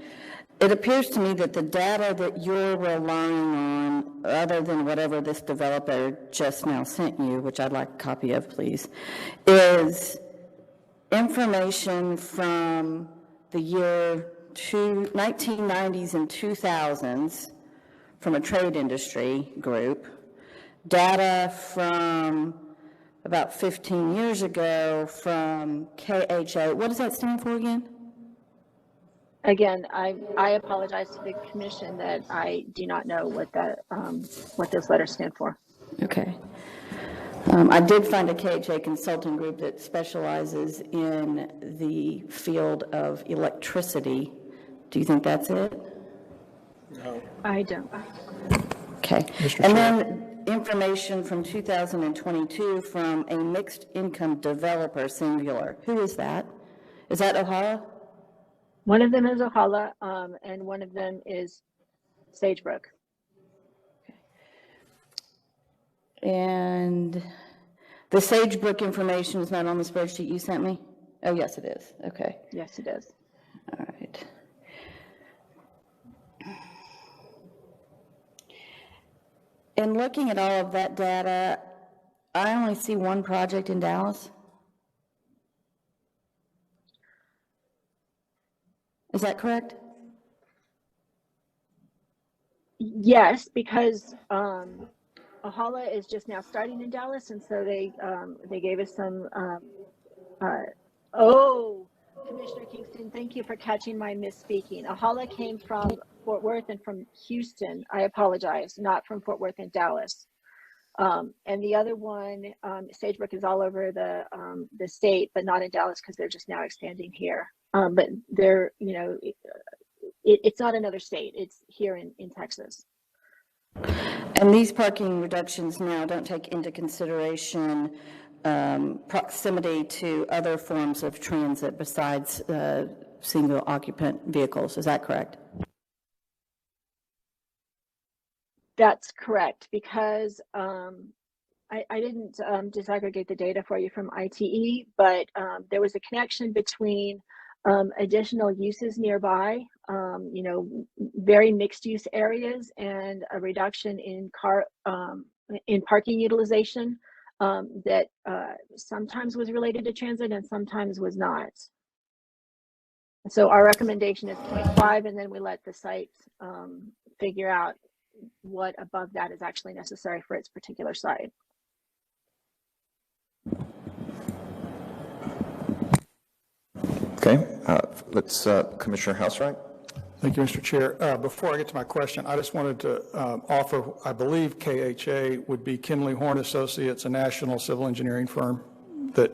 It appears to me that the data that you're relying on, other than whatever this developer just now sent you, which I'd like a copy of, please, is information from the year 1990s and 2000s from a trade industry group, data from about 15 years ago from KHA. What does that stand for again? Again, I apologize to the commission that I do not know what that what those letters stand for. Okay. I did find a KHA consulting group that specializes in the field of electricity. Do you think that's it? No. I don't. Okay. And then information from 2022 from a mixed income developer, singular. Who is that? Is that O'Hara? One of them is Ohala, and one of them is Sagebrook. And the Sagebrook information is not on the spreadsheet you sent me? Oh, yes, it is. Okay. Yes, it is. All right. In looking at all of that data, I only see one project in Dallas. Is that correct? Yes, because Ohala is just now starting in Dallas, and so they gave us some. Commissioner Kingston, thank you for catching my misspeaking. Ohala came from Fort Worth and from Houston. I apologize, not from Fort Worth and Dallas. And the other one, Sagebrook, is all over the state, but not in Dallas because they're just now expanding here. But they're, you know, it's not another state. It's here in Texas. And these parking reductions now don't take into consideration proximity to other forms of transit besides single occupant vehicles. Is that correct? That's correct, because I didn't disaggregate the data for you from ITE, but there was a connection between additional uses nearby, you know, very mixed use areas, and a reduction in parking utilization that sometimes was related to transit and sometimes was not. So our recommendation is 0.5, and then we let the site figure out what above that is actually necessary for its particular site. Okay, let's, Commissioner Housewright. Thank you, Mr. Chair. Before I get to my question, I just wanted to offer, I believe KHA would be Kinley Horn Associates, a national civil engineering firm that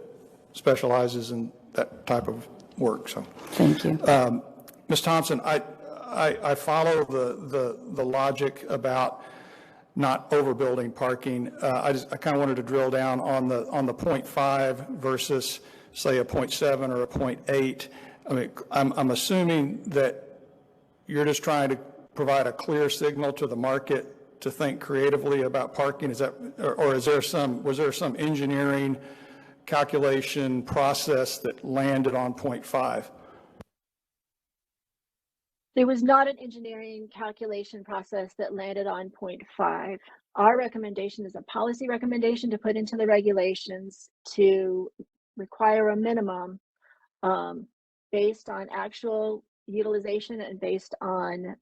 specializes in that type of work. So, thank you. Ms. Thompson, I follow the logic about not overbuilding parking. I kind of wanted to drill down on the 0.5 versus, say, a 0.7 or a 0.8. I mean, I'm assuming that you're just trying to provide a clear signal to the market to think creatively about parking. Is that, or was there some engineering calculation process that landed on 0.5? There was not an engineering calculation process that landed on 0.5. Our recommendation is a policy recommendation to put into the regulations to require a minimum based on actual utilization and based on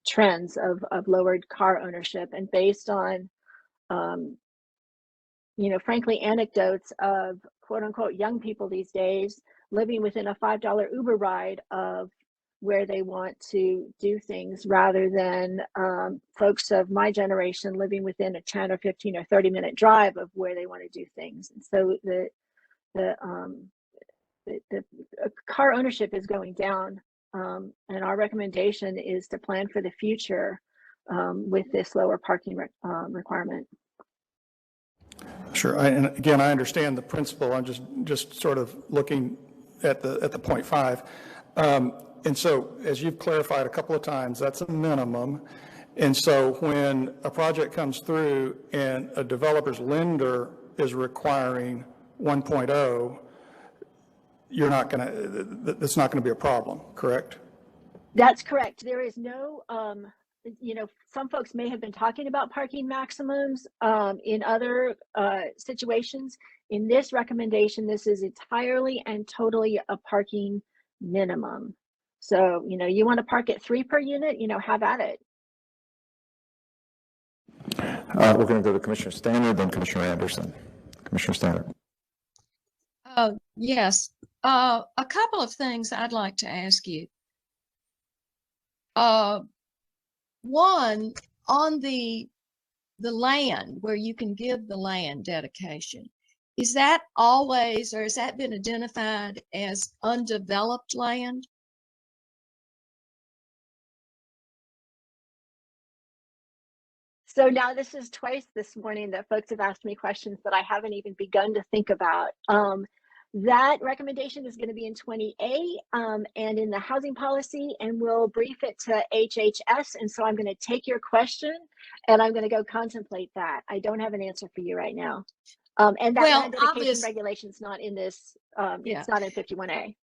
trends of lowered car ownership, and based on you know, frankly, anecdotes of quote unquote young people these days living within a $5 Uber ride of where they want to do things, rather than folks of my generation living within a 10 or 15 or 30-minute drive of where they want to do things. And so the car ownership is going down, and our recommendation is to plan for the future with this lower parking requirement. Sure, and again, I understand the principle. I'm just sort of looking at the 0.5. And so, as you've clarified a couple of times, that's a minimum. And so when a project comes through and a developer's lender is requiring 1.0, you're not going to, that's not going to be a problem, correct? That's correct. There is no, some folks may have been talking about parking maximums in other situations. In this recommendation, this is entirely and totally a parking minimum. So, you want to park at 3 per unit, have at it. We're going to go to Commissioner Standard, then Commissioner Anderson. Commissioner Standard. Yes, a couple of things I'd like to ask you. One, on the land where you can give the land dedication, is that always, or has that been identified as undeveloped land? So now this is twice this morning that folks have asked me questions that I haven't even begun to think about. That recommendation is going to be in 20A and in the housing policy, and we'll brief it to HHS. And so I'm going to take your question and I'm going to go contemplate that. I don't have an answer for you right now. And that land dedication regulation is not in this, it's not in 51A.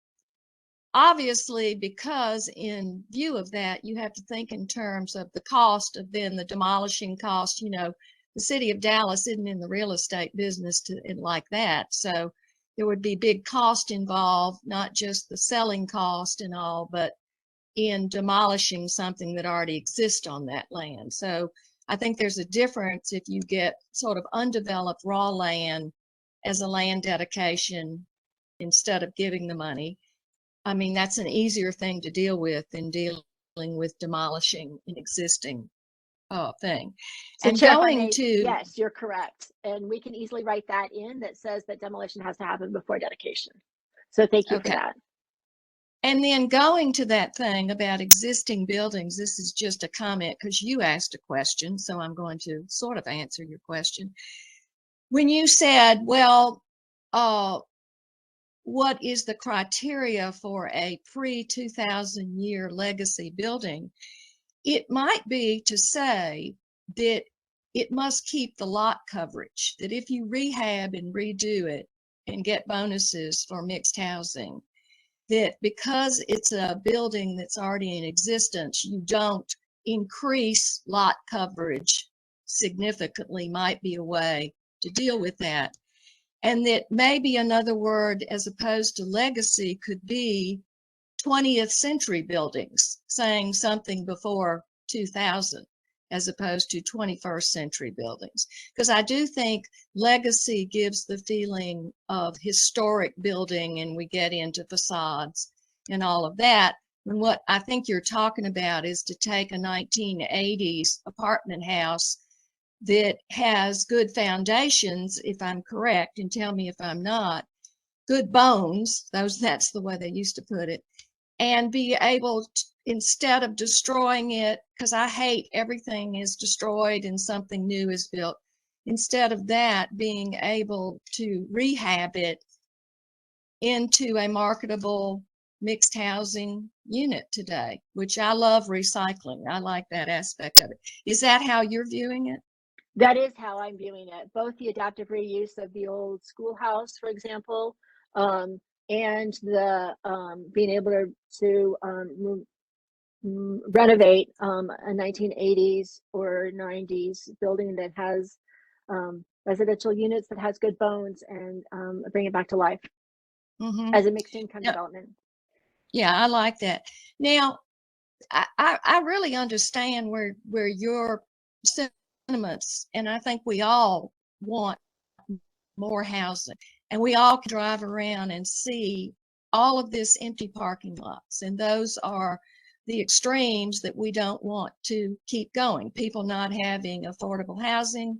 Obviously, because in view of that, you have to think in terms of the cost of then the demolishing cost. The city of Dallas isn't in the real estate business like that. So there would be big cost involved, not just the selling cost and all, but in demolishing something that already exists on that land. So I think there's a difference if you get sort of undeveloped raw land as a land dedication instead of giving the money. I mean, that's an easier thing to deal with than dealing with demolishing an existing thing. So And Chair, going to, yes, you're correct. And we can easily write that in that says that demolition has to happen before dedication. So thank you for that. And then going to that thing about existing buildings, this is just a comment because you asked a question, so I'm going to sort of answer your question. When you said, well, what is the criteria for a pre-2000 year legacy building? It might be to say that it must keep the lot coverage, that if you rehab and redo it and get bonuses for mixed housing, that because it's a building that's already in existence, you don't increase lot coverage significantly, might be a way to deal with that. And that maybe another word as opposed to legacy could be 20th century buildings, saying something before 2000 as opposed to 21st century buildings. Because I do think legacy gives the feeling of historic building and we get into facades and all of that. And what I think you're talking about is to take a 1980s apartment house that has good foundations, if I'm correct, and tell me if I'm not, good bones, that's the way they used to put it, and be able to, instead of destroying it, because I hate everything is destroyed and something new is built, instead of that, being able to rehab it into a marketable mixed housing unit today, which I love recycling. I like that aspect of it. Is that how you're viewing it? That is how I'm viewing it. Both the adaptive reuse of the old schoolhouse, for example, and the being able to renovate a 1980s or 90s building that has residential units that has good bones and bring it back to life as a mixed income development. Yeah, I like that. Now, I really understand where your sentiments, and I think we all want more housing, and we all can drive around and see all of this empty parking lots, and those are the extremes that we don't want to keep going. People not having affordable housing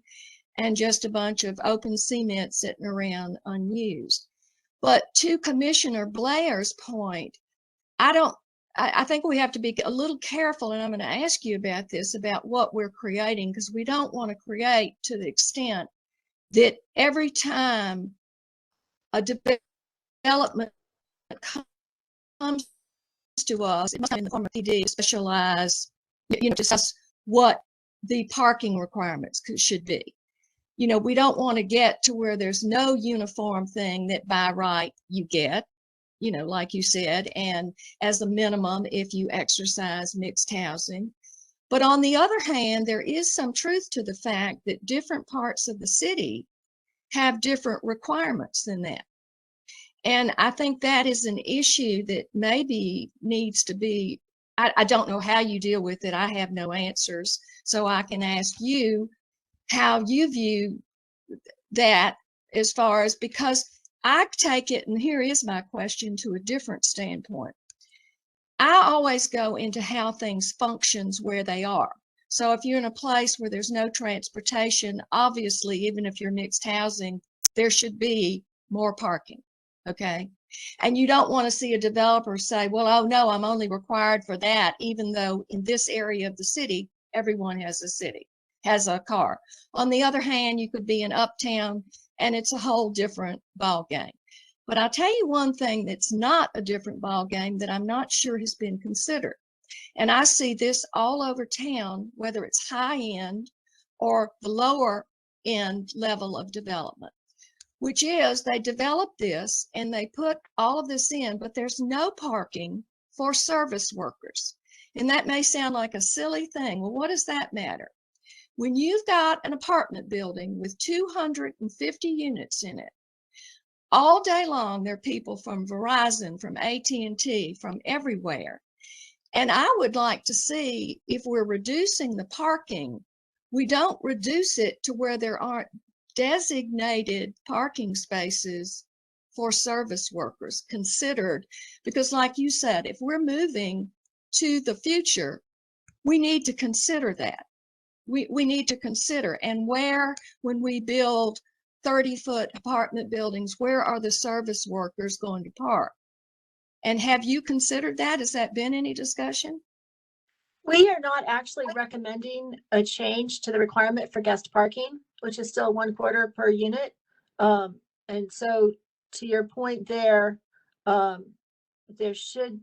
and just a bunch of open cement sitting around unused. But to Commissioner Blair's point, I think we have to be a little careful, and I'm going to ask you about this, about what we're creating, because we don't want to create to the extent that every time a development comes to us, it must come in the form of PD to specialize, discuss what the parking requirements should be. We don't want to get to where there's no uniform thing that by right you get, like you said, and as a minimum, if you exercise mixed housing. But on the other hand, there is some truth to the fact that different parts of the city have different requirements than that. And I think that is an issue that maybe needs to be, I don't know how you deal with it. I have no answers. So I can ask you how you view that, as far as, because I take it, and here is my question, to a different standpoint. I always go into how things functions where they are. So if you're in a place where there's no transportation, obviously, even if you're mixed housing, there should be more parking, okay? And you don't want to see a developer say, well, oh no, I'm only required for that, even though in this area of the city, everyone has a car. On the other hand, you could be in Uptown and it's a whole different ball game. But I'll tell you one thing that's not a different ball game that I'm not sure has been considered. And I see this all over town, whether it's high end or the lower end level of development, which is they develop this and they put all of this in, but there's no parking for service workers. And that may sound like a silly thing. Well, what does that matter? When you've got an apartment building with 250 units in it, all day long, there are people from Verizon, from AT&T, from everywhere. And I would like to see, if we're reducing the parking, we don't reduce it to where there aren't designated parking spaces for service workers considered. Because like you said, if we're moving to the future, we need to consider that. We need to consider, and where, when we build 30-foot apartment buildings, where are the service workers going to park? And have you considered that? Has that been any discussion? We are not actually recommending a change to the requirement for guest parking, which is still 1/4 per unit. And so to your point there, there should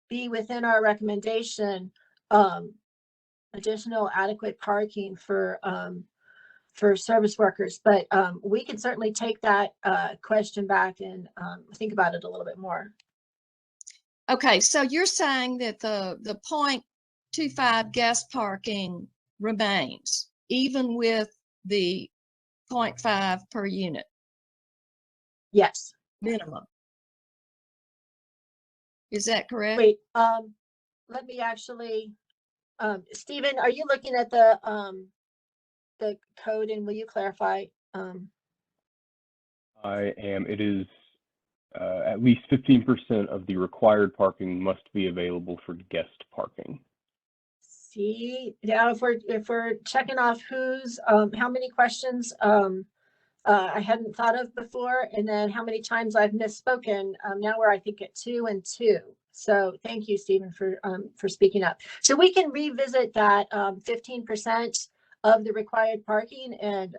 be within our recommendation additional adequate parking for service workers. But we can certainly take that question back and think about it a little bit more. Okay, so you're saying that the 0.25 guest parking remains, even with the 0.5 per unit? Yes. Minimum. Is that correct? Wait, let me actually, Stephen, are you looking at the code, and will you clarify? I am. It is at least 15% of the required parking must be available for guest parking. See, yeah, if we're checking off who's, how many questions I hadn't thought of before, and then how many times I've misspoken. Now we're, I think, at 2 and 2. So thank you, Stephen, for speaking up. So we can revisit that 15% of the required parking and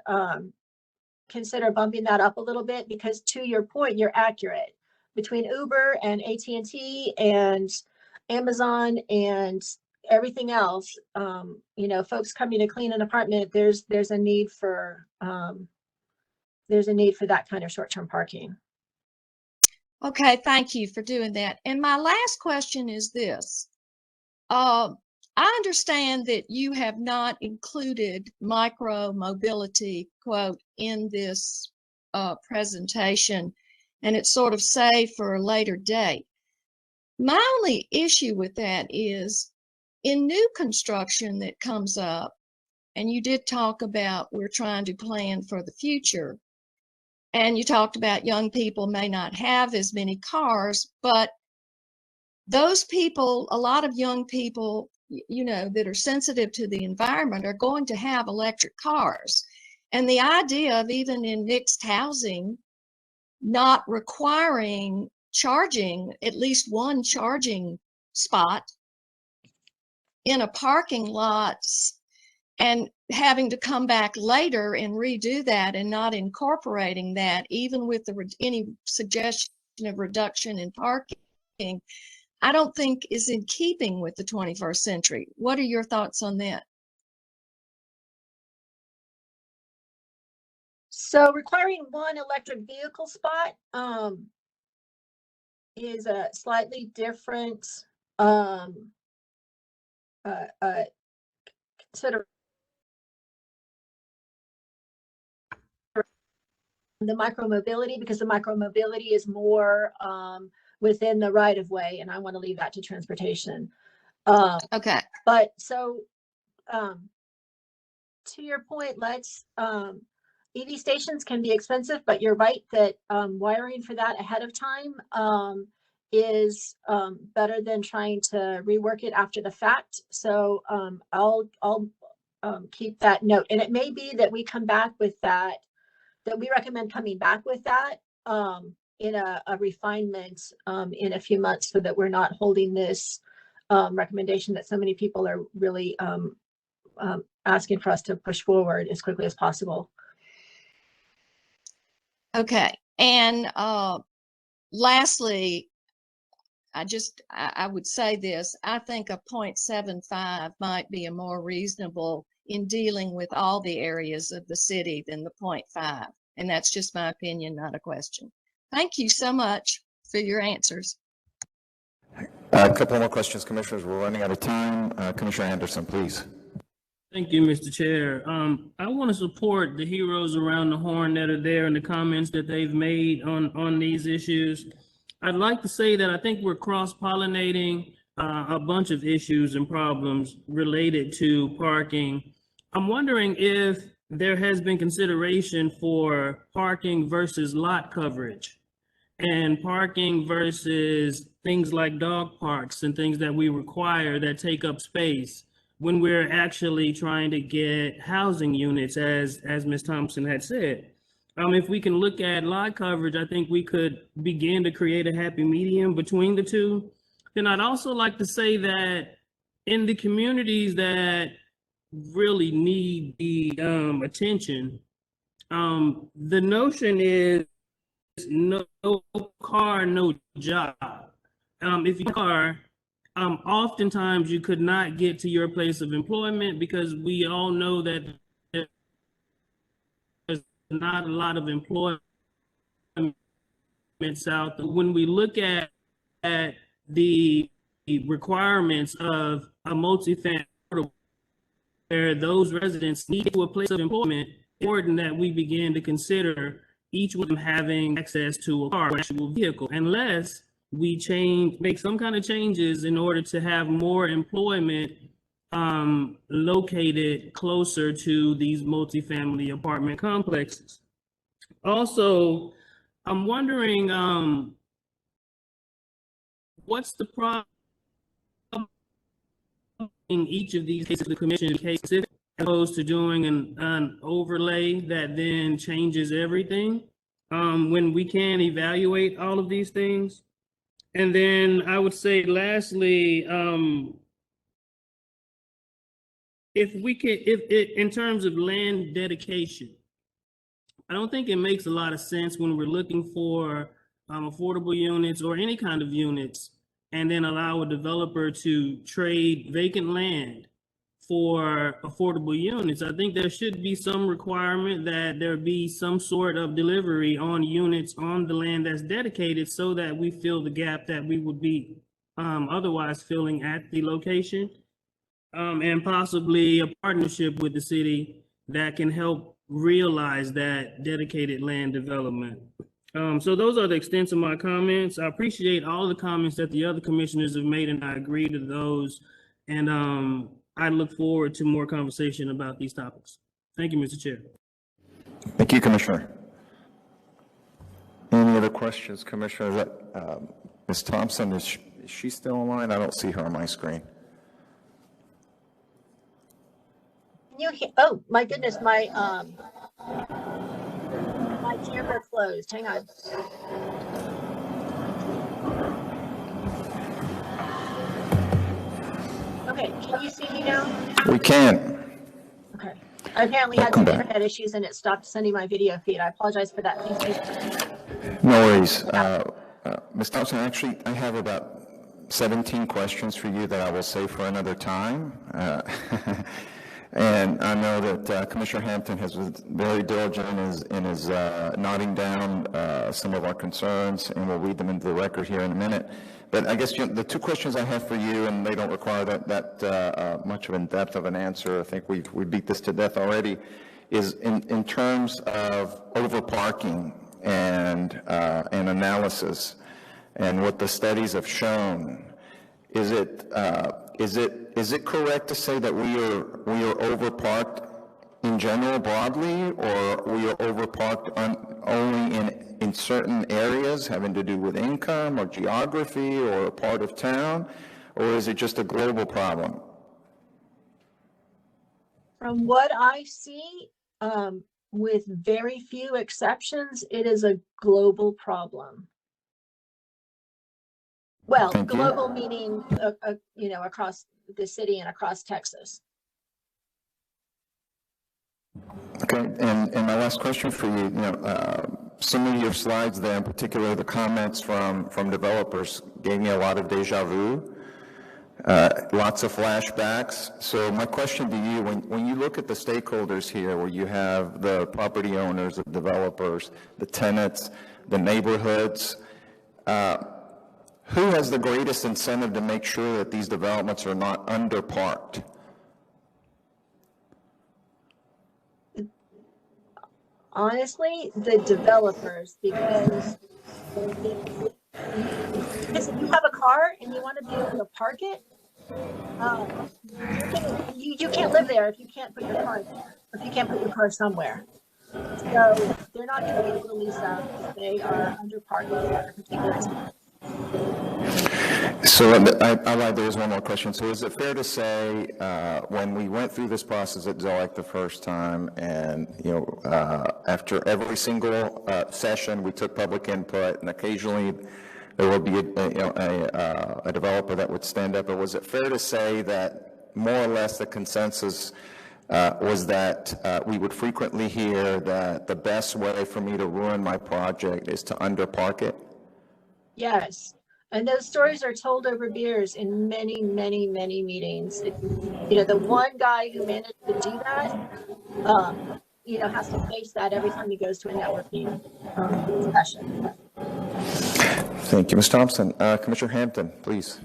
consider bumping that up a little bit, because to your point, you're accurate. Between Uber and AT&T and Amazon and everything else, folks coming to clean an apartment, there's a need for that kind of short-term parking. Okay, thank you for doing that. And my last question is this. I understand that you have not included micro mobility, quote, in this presentation, and it's sort of saved for a later date. My only issue with that is, in new construction that comes up, and you did talk about we're trying to plan for the future, and you talked about young people may not have as many cars, but those people, a lot of young people, that are sensitive to the environment are going to have electric cars. And the idea of, even in mixed housing, not requiring charging, at least one charging spot in a parking lot, and having to come back later and redo that, and not incorporating that, even with any suggestion of reduction in parking, I don't think is in keeping with the 21st century. What are your thoughts on that? So requiring one electric vehicle spot is a slightly different consider the micromobility, because the micromobility is more within the right of way, and I want to leave that to transportation. Okay. But so to your point, let's EV stations can be expensive, but you're right that wiring for that ahead of time is better than trying to rework it after the fact. So I'll keep that note, and it may be that we come back with that we recommend coming back with that in a refinement in a few months, so that we're not holding this recommendation that so many people are really asking for us to push forward as quickly as possible. Okay. And lastly, I would say this, I think a 0.75 might be a more reasonable in dealing with all the areas of the city than the 0.5. And that's just my opinion, not a question. Thank you so much for your answers. A couple more questions, Commissioners. We're running out of time. Commissioner Anderson, please. Thank you, Mr. Chair. I want to support the heroes around the horn that are there and the comments that they've made on these issues. I'd like to say that I think we're cross-pollinating a bunch of issues and problems related to parking. I'm wondering if there has been consideration for parking versus lot coverage and parking versus things like dog parks and things that we require that take up space when we're actually trying to get housing units, as Ms. Thompson had said. If we can look at lot coverage, I think we could begin to create a happy medium between the two. Then I'd also like to say that in the communities that really need the attention, the notion is no car, no job. If you are, oftentimes you could not get to your place of employment because we all know that there's not a lot of employment out there. When we look at the requirements of a multifamily where those residents need to a place of employment, it's important that we begin to consider each one of them having access to a car, or actual vehicle, unless we make some kind of changes in order to have more employment located closer to these multifamily apartment complexes. Also, I'm wondering what's the problem in each of these cases, the commission cases, as opposed to doing an overlay that then changes everything when we can evaluate all of these things. And then I would say lastly, in terms of land dedication, I don't think it makes a lot of sense when we're looking for affordable units or any kind of units, and then allow a developer to trade vacant land for affordable units. I think there should be some requirement that there be some sort of delivery on units on the land that's dedicated, so that we fill the gap that we would be otherwise filling at the location, and possibly a partnership with the city that can help realize that dedicated land development. So those are the extent of my comments. I appreciate all the comments that the other commissioners have made, and I agree to those. And I look forward to more conversation about these topics. Thank you, Mr. Chair. Thank you, Commissioner. Any other questions, Commissioner? Ms. Thompson, is she still online? I don't see her on my screen. Oh my goodness, my camera closed. Hang on. Okay, can you see me now? We can. Okay. I apparently had some internet issues and it stopped sending my video feed. I apologize for that. Please. No worries. Ms. Thompson, actually, I have about 17 questions for you that I will save for another time. And I know that Commissioner Hampton has been very diligent in his noting down some of our concerns, and we'll read them into the record here in a minute. But I guess the two questions I have for you, and they don't require that much of in depth of an answer. I think we beat this to death already. Is in terms of over-parking and analysis, and what the studies have shown. Is it correct to say that we are overparked in general broadly, or we are overparked only in certain areas having to do with income or geography or a part of town, or is it just a global problem? From what I see, with very few exceptions, it is a global problem. Well, global meaning, across the city and across Texas. Okay, and my last question for you, some of your slides there, in particular the comments from developers, gave me a lot of deja vu. Lots of flashbacks. So my question to you, when you look at the stakeholders here, where you have the property owners, the developers, the tenants, the neighborhoods, who has the greatest incentive to make sure that these developments are not underparked? Honestly, the developers, because if you have a car and you want to be able to park it, you can't live there if you can't put your car there, if you can't put your car somewhere. So they're not going to be able to lease up if they are under parking at a particular time. So I lied, there was one more question. So is it fair to say, when we went through this process at ZOAC the first time, and after every single session, we took public input, and occasionally there will be a developer that would stand up, but was it fair to say that more or less the consensus was that we would frequently hear that the best way for me to ruin my project is to underpark it? Yes. And those stories are told over beers in many, many, many meetings. The one guy who managed to do that, has to face that every time he goes to a networking discussion. Thank you, Ms. Thompson. Commissioner Hampton, please.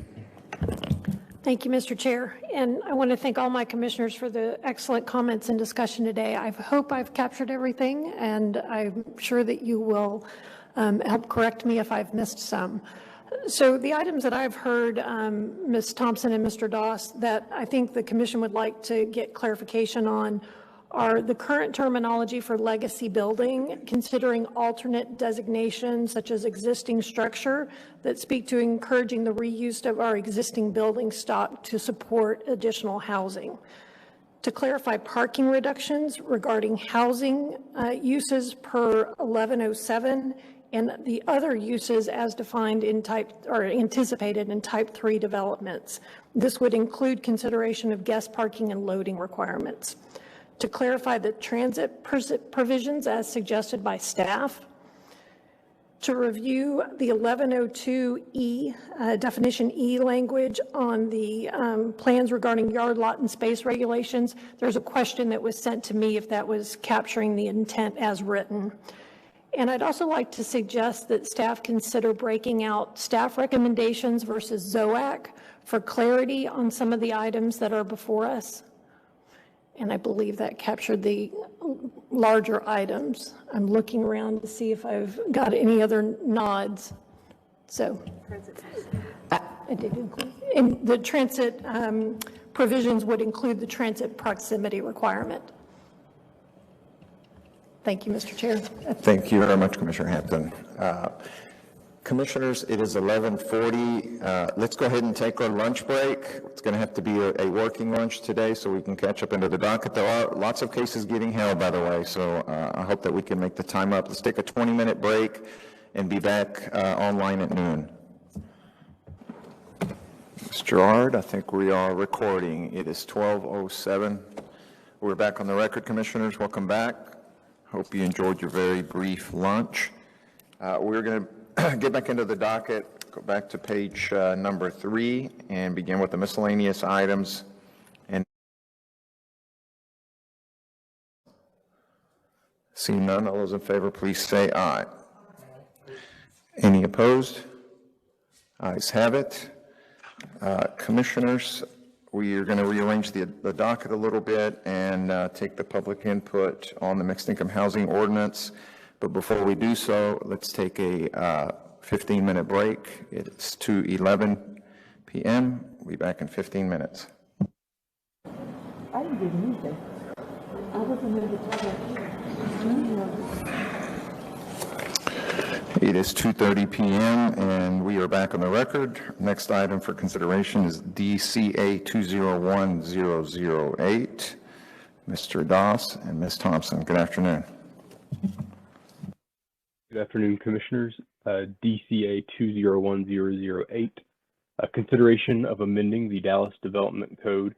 Thank you, Mr. Chair. And I want to thank all my commissioners for the excellent comments and discussion today. I hope I've captured everything, and I'm sure that you will help correct me if I've missed some. So the items that I've heard, Ms. Thompson and Mr. Doss, that I think the commission would like to get clarification on are the current terminology for legacy building, considering alternate designations such as existing structure that speak to encouraging the reuse of our existing building stock to support additional housing. To clarify parking reductions regarding housing uses per 1107 and the other uses as defined in anticipated in type 3 developments. This would include consideration of guest parking and loading requirements. To clarify the transit provisions as suggested by staff. To review the 1102E, definition E language on the plans regarding yard, lot, and space regulations. There's a question that was sent to me if that was capturing the intent as written. And I'd also like to suggest that staff consider breaking out staff recommendations versus ZOAC for clarity on some of the items that are before us. And I believe that captured the larger items. I'm looking around to see if I've got any other nods. So I did include, and the transit provisions would include the transit proximity requirement. Thank you, Mr. Chair. Thank you very much, Commissioner Hampton. Commissioners, it is 11:40. Let's go ahead and take our lunch break. It's going to have to be a working lunch today so we can catch up into the docket. There are lots of cases getting held, by the way, so I hope that we can make the time up. Let's take a 20-minute break and be back online at noon. Ms. Gerard, I think we are recording. It is 12:07. We're back on the record, Commissioners. Welcome back. Hope you enjoyed your very brief lunch. We're going to get back into the docket. go back to page number 3 and begin with the miscellaneous items. And seeing none, all those in favor, please say aye. Any opposed? Ayes have it. Commissioners, we are going to rearrange the docket a little bit and take the public input on the mixed income housing ordinance. But before we do so, let's take a 15-minute break. It's 2:11 p.m. We'll be back in 15 minutes. I didn't get anything. I wasn't in the It is 2:30 p.m. and we are back on the record. Next item for consideration is DCA201-008. Mr. Doss and Ms. Thompson, good afternoon. Good afternoon, Commissioners. DCA 201-008, a consideration of amending the Dallas Development Code,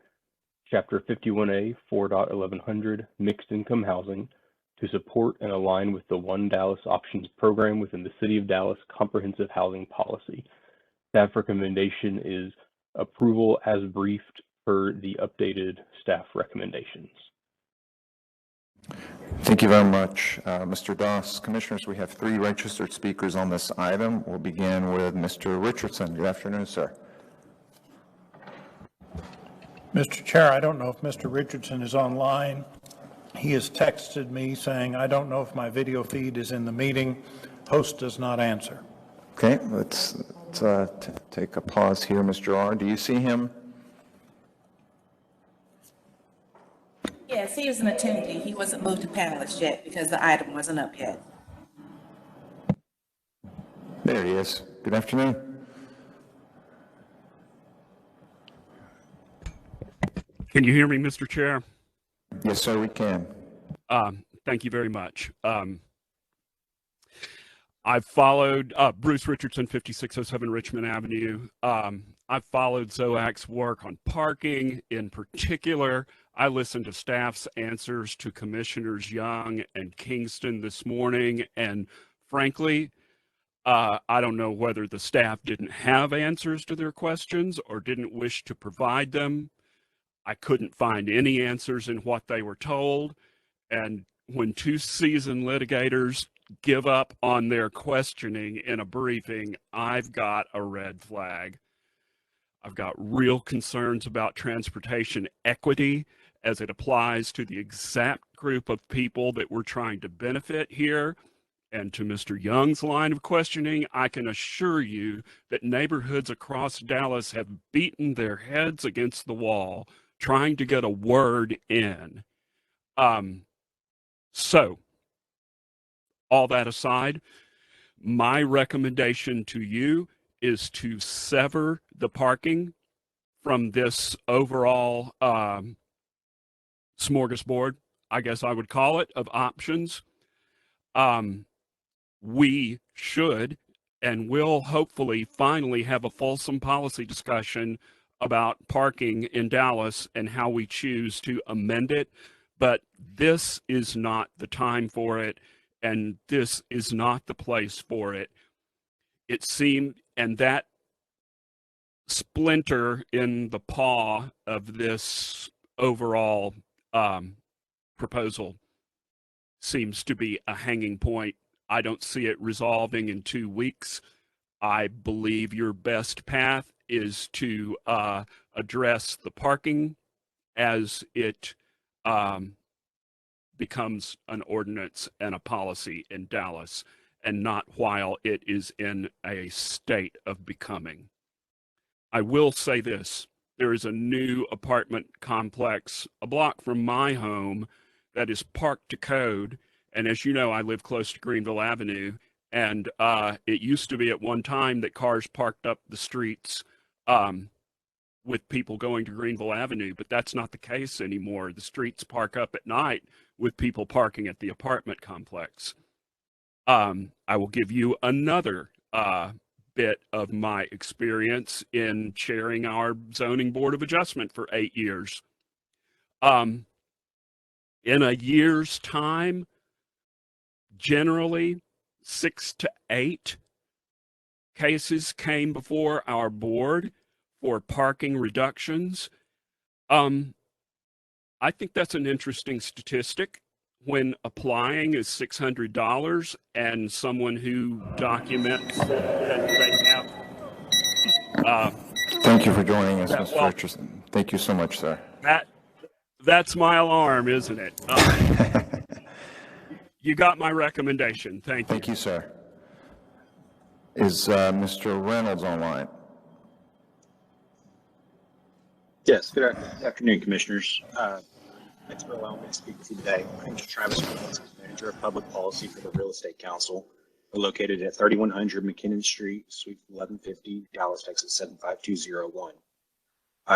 Chapter 51A, 4.1100, Mixed Income Housing, to support and align with the One Dallas Options program within the City of Dallas Comprehensive Housing Policy. Staff recommendation is approval as briefed per the updated staff recommendations. Thank you very much, Mr. Doss. Commissioners, we have 3 registered speakers on this item. We'll begin with Mr. Richardson. Good afternoon, sir. Mr. Chair, I don't know if Mr. Richardson is online. He has texted me saying, I don't know if my video feed is in the meeting. Host does not answer. Okay, let's take a pause here. Mr. R., do you see him? Yes, he was an attendee. He wasn't moved to panelist yet because the item wasn't up yet. There he is. Good afternoon. Can you hear me, Mr. Chair? Yes, sir, we can. Thank you very much. I've followed Bruce Richardson, 5607 Richmond Avenue. I've followed ZOAC's work on parking. In particular, I listened to staff's answers to Commissioners Young and Kingston this morning, and frankly, I don't know whether the staff didn't have answers to their questions or didn't wish to provide them. I couldn't find any answers in what they were told, and when 2 seasoned litigators give up on their questioning in a briefing, I've got a red flag. I've got real concerns about transportation equity as it applies to the exact group of people that we're trying to benefit here. And to Mr. Young's line of questioning, I can assure you that neighborhoods across Dallas have beaten their heads against the wall trying to get a word in. So, all that aside, my recommendation to you is to sever the parking from this overall smorgasbord, I guess I would call it, of options. We should and will hopefully finally have a fulsome policy discussion about parking in Dallas and how we choose to amend it. But this is not the time for it, and this is not the place for it. It seemed, and that splinter in the paw of this overall proposal seems to be a hanging point. I don't see it resolving in 2 weeks. I believe your best path is to address the parking as it becomes an ordinance and a policy in Dallas, and not while it is in a state of becoming. I will say this, there is a new apartment complex a block from my home that is parked to code, and as you know, I live close to Greenville Avenue, and it used to be at one time that cars parked up the streets with people going to Greenville Avenue, but that's not the case anymore. The streets park up at night with people parking at the apartment complex. I will give you another bit of my experience in chairing our zoning board of adjustment for 8 years. In a year's time, generally 6 to 8 cases came before our board for parking reductions. I think that's an interesting statistic. When applying is $600 and someone who documents that they have. Thank you for joining us, Mr. Richardson. Thank you so much, sir. That's my alarm, isn't it? You got my recommendation. Thank you. Thank you, sir. Is Mr. Reynolds online? Yes, good afternoon, Commissioners. Thanks for allowing me to speak with you today. My name is Travis Reynolds, Manager of Public Policy for the Real Estate Council. We're located at 3100 McKinnon Street, Suite 1150, Dallas, Texas 75201.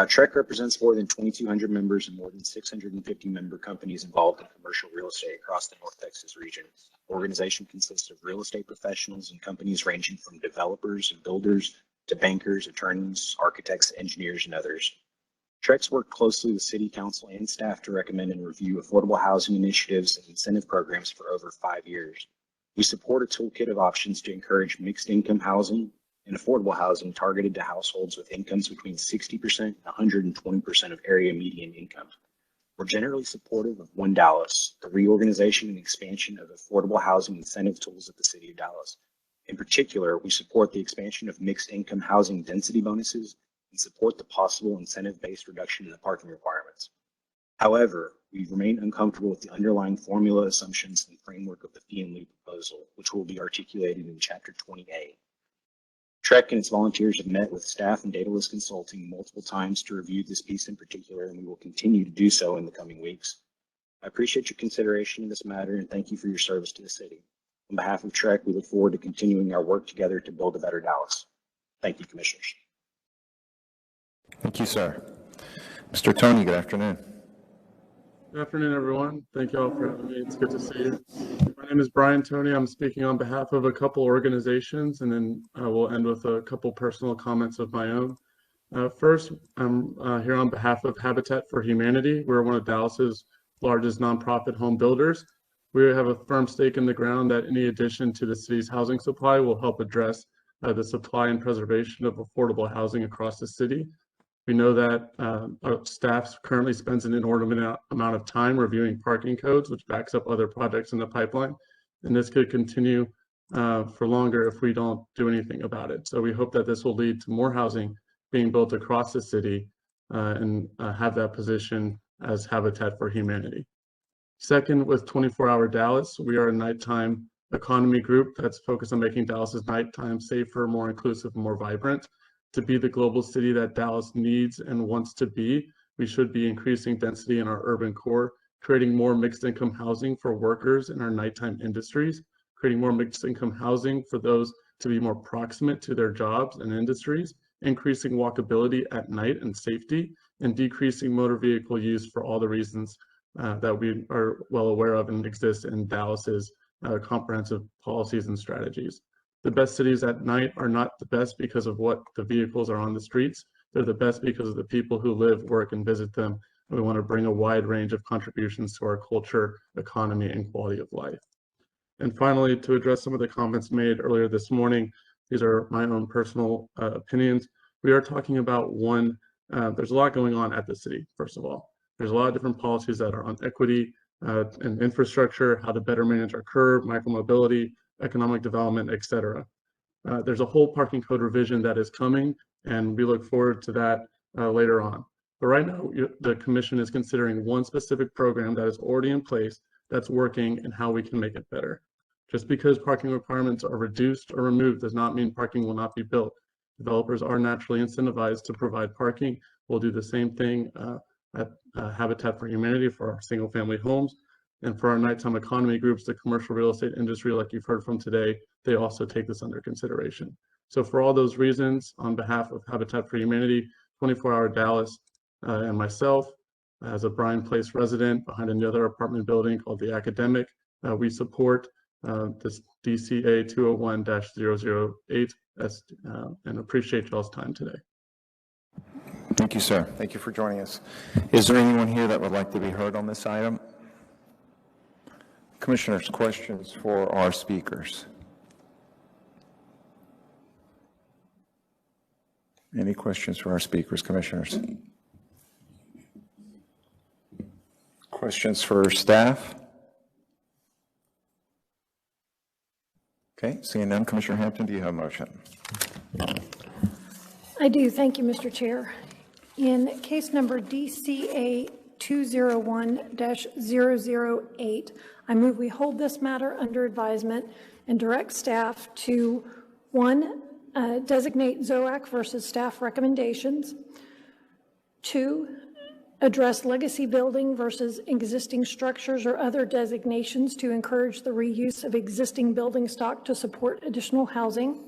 TREC represents more than 2,200 members and more than 650 member companies involved in commercial real estate across the North Texas region. The organization consists of real estate professionals and companies ranging from developers and builders to bankers, attorneys, architects, engineers, and others. TREC's worked closely with City Council and staff to recommend and review affordable housing initiatives and incentive programs for over 5 years. We support a toolkit of options to encourage mixed income housing and affordable housing targeted to households with incomes between 60% and 120% of area median income. We're generally supportive of One Dallas, the reorganization and expansion of affordable housing incentive tools at the City of Dallas. In particular, we support the expansion of mixed income housing density bonuses and support the possible incentive-based reduction in the parking requirements. However, we remain uncomfortable with the underlying formula assumptions and framework of the fee and lieu proposal, which will be articulated in Chapter 20A. TREC and its volunteers have met with staff and Dataless Consulting multiple times to review this piece in particular, and we will continue to do so in the coming weeks. I appreciate your consideration in this matter and thank you for your service to the city. On behalf of TREC, we look forward to continuing our work together to build a better Dallas. Thank you, Commissioners. Thank you, sir. Mr. Tony, good afternoon. Good afternoon, everyone. Thank you all for having me. It's good to see you. My name is Brian Tony. I'm speaking on behalf of a couple organizations, and then we'll end with a couple personal comments of my own. First, I'm here on behalf of Habitat for Humanity. We're one of Dallas's largest nonprofit home builders. We have a firm stake in the ground that any addition to the city's housing supply will help address the supply and preservation of affordable housing across the city. We know that our staff currently spends an inordinate amount of time reviewing parking codes, which backs up other projects in the pipeline. And this could continue for longer if we don't do anything about it. So we hope that this will lead to more housing being built across the city and have that position as Habitat for Humanity. Second, with 24-Hour Dallas, we are a nighttime economy group that's focused on making Dallas's nighttime safer, more inclusive, and more vibrant. To be the global city that Dallas needs and wants to be, we should be increasing density in our urban core, creating more mixed income housing for workers in our nighttime industries, creating more mixed income housing for those to be more proximate to their jobs and industries, increasing walkability at night and safety, and decreasing motor vehicle use for all the reasons that we are well aware of and exist in Dallas's comprehensive policies and strategies. The best cities at night are not the best because of what the vehicles are on the streets. They're the best because of the people who live, work, and visit them. And we want to bring a wide range of contributions to our culture, economy, and quality of life. And finally, to address some of the comments made earlier this morning, these are my own personal opinions. We are talking about there's a lot going on at the city, first of all. There's a lot of different policies that are on equity and infrastructure, how to better manage our curb, micromobility, economic development, et cetera. There's a whole parking code revision that is coming, and we look forward to that later on. But right now, the commission is considering one specific program that is already in place that's working and how we can make it better. Just because parking requirements are reduced or removed does not mean parking will not be built. Developers are naturally incentivized to provide parking. We'll do the same thing at Habitat for Humanity for our single family homes. And for our nighttime economy groups, the commercial real estate industry, like you've heard from today, they also take this under consideration. So for all those reasons, on behalf of Habitat for Humanity, 24-Hour Dallas, and myself, as a Bryan Place resident behind another apartment building called The Academic, we support this DCA201-008 and appreciate y'all's time today. Thank you, sir. Thank you for joining us. Is there anyone here that would like to be heard on this item? Commissioners, questions for our speakers? Any questions for our speakers, commissioners? Questions for staff? Okay, seeing none, Commissioner Hampton, do you have a motion? I do. Thank you, Mr. Chair. In case number DCA201-008, I move we hold this matter under advisement and direct staff to, 1, designate ZOAC versus staff recommendations, 2, address legacy building versus existing structures or other designations to encourage the reuse of existing building stock to support additional housing,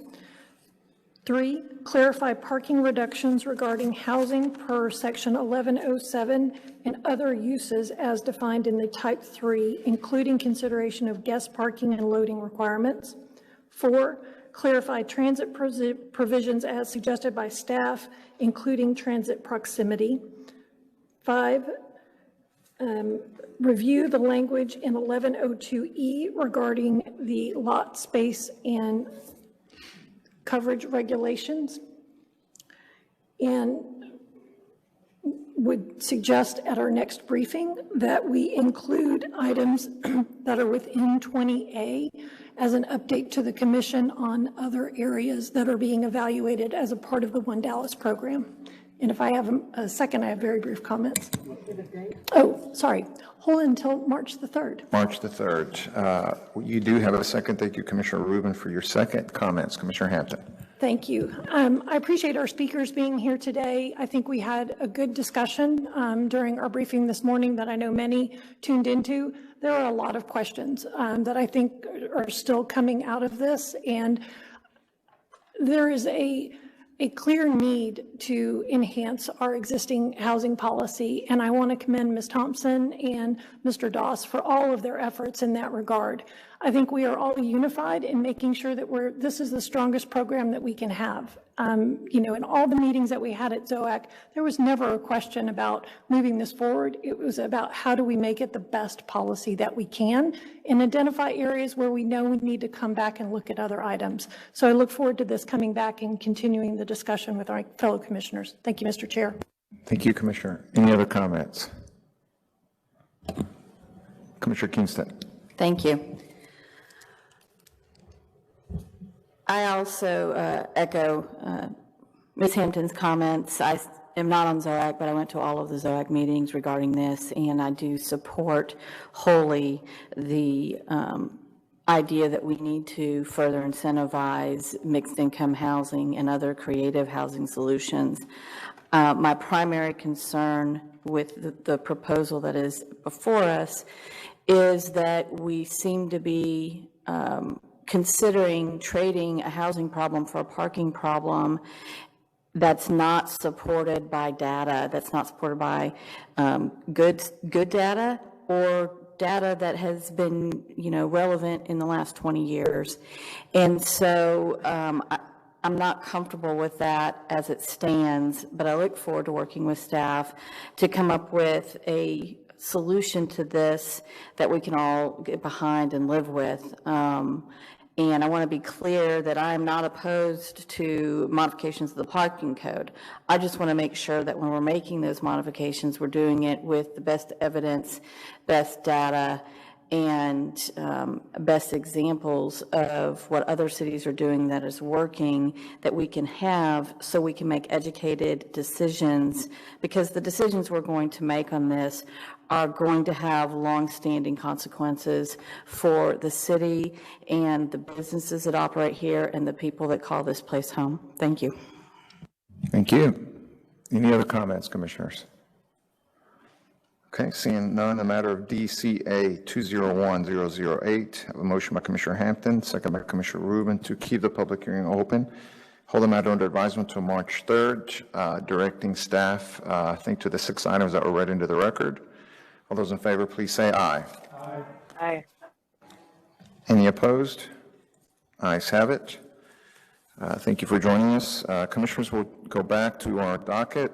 3, clarify parking reductions regarding housing per section 1107 and other uses as defined in the type 3, including consideration of guest parking and loading requirements. 4, clarify transit provisions as suggested by staff, including transit proximity. 5, review the language in 1102E regarding the lot space and coverage regulations, and would suggest at our next briefing that we include items that are within 20A as an update to the commission on other areas that are being evaluated as a part of the One Dallas program. And if I have a second, I have very brief comments. Oh, sorry. Hold until March the 3rd. March the 3rd. You do have a second. Thank you, Commissioner Rubin, for your second comments. Commissioner Hampton. Thank you. I appreciate our speakers being here today. I think we had a good discussion during our briefing this morning that I know many tuned into. There are a lot of questions that I think are still coming out of this, and there is a clear need to enhance our existing housing policy, and I want to commend Ms. Thompson and Mr. Doss for all of their efforts in that regard. I think we are all unified in making sure that this is the strongest program that we can have. You know, in all the meetings that we had at ZOAC, there was never a question about moving this forward. It was about how do we make it the best policy that we can and identify areas where we know we need to come back and look at other items. So I look forward to this coming back and continuing the discussion with our fellow commissioners. Thank you, Mr. Chair. Thank you, Commissioner. Any other comments? Commissioner Kingston. Thank you. I also echo Ms. Hampton's comments. I am not on ZOAC, but I went to all of the ZOAC meetings regarding this, and I do support wholly the idea that we need to further incentivize mixed income housing and other creative housing solutions. My primary concern with the proposal that is before us is that we seem to be considering trading a housing problem for a parking problem that's not supported by data, that's not supported by good data or data that has been, you know, relevant in the last 20 years. And so I'm not comfortable with that as it stands, but I look forward to working with staff to come up with a solution to this that we can all get behind and live with. And I want to be clear that I am not opposed to modifications of the parking code. I just want to make sure that when we're making those modifications, we're doing it with the best evidence, best data, and best examples of what other cities are doing that is working that we can have so we can make educated decisions, because the decisions we're going to make on this are going to have long-standing consequences for the city and the businesses that operate here and the people that call this place home. Thank you. Thank you. Any other comments, commissioners? Okay, seeing none, the matter of DCA 201-008, I have a motion by Commissioner Hampton, second by Commissioner Rubin to keep the public hearing open. Hold the matter under advisement until March 3rd, directing staff, I think, to the 6 items that were read into the record. All those in favor, please say aye. Aye. Aye. Any opposed? Ayes have it. Thank you for joining us. Commissioners, will go back to our docket.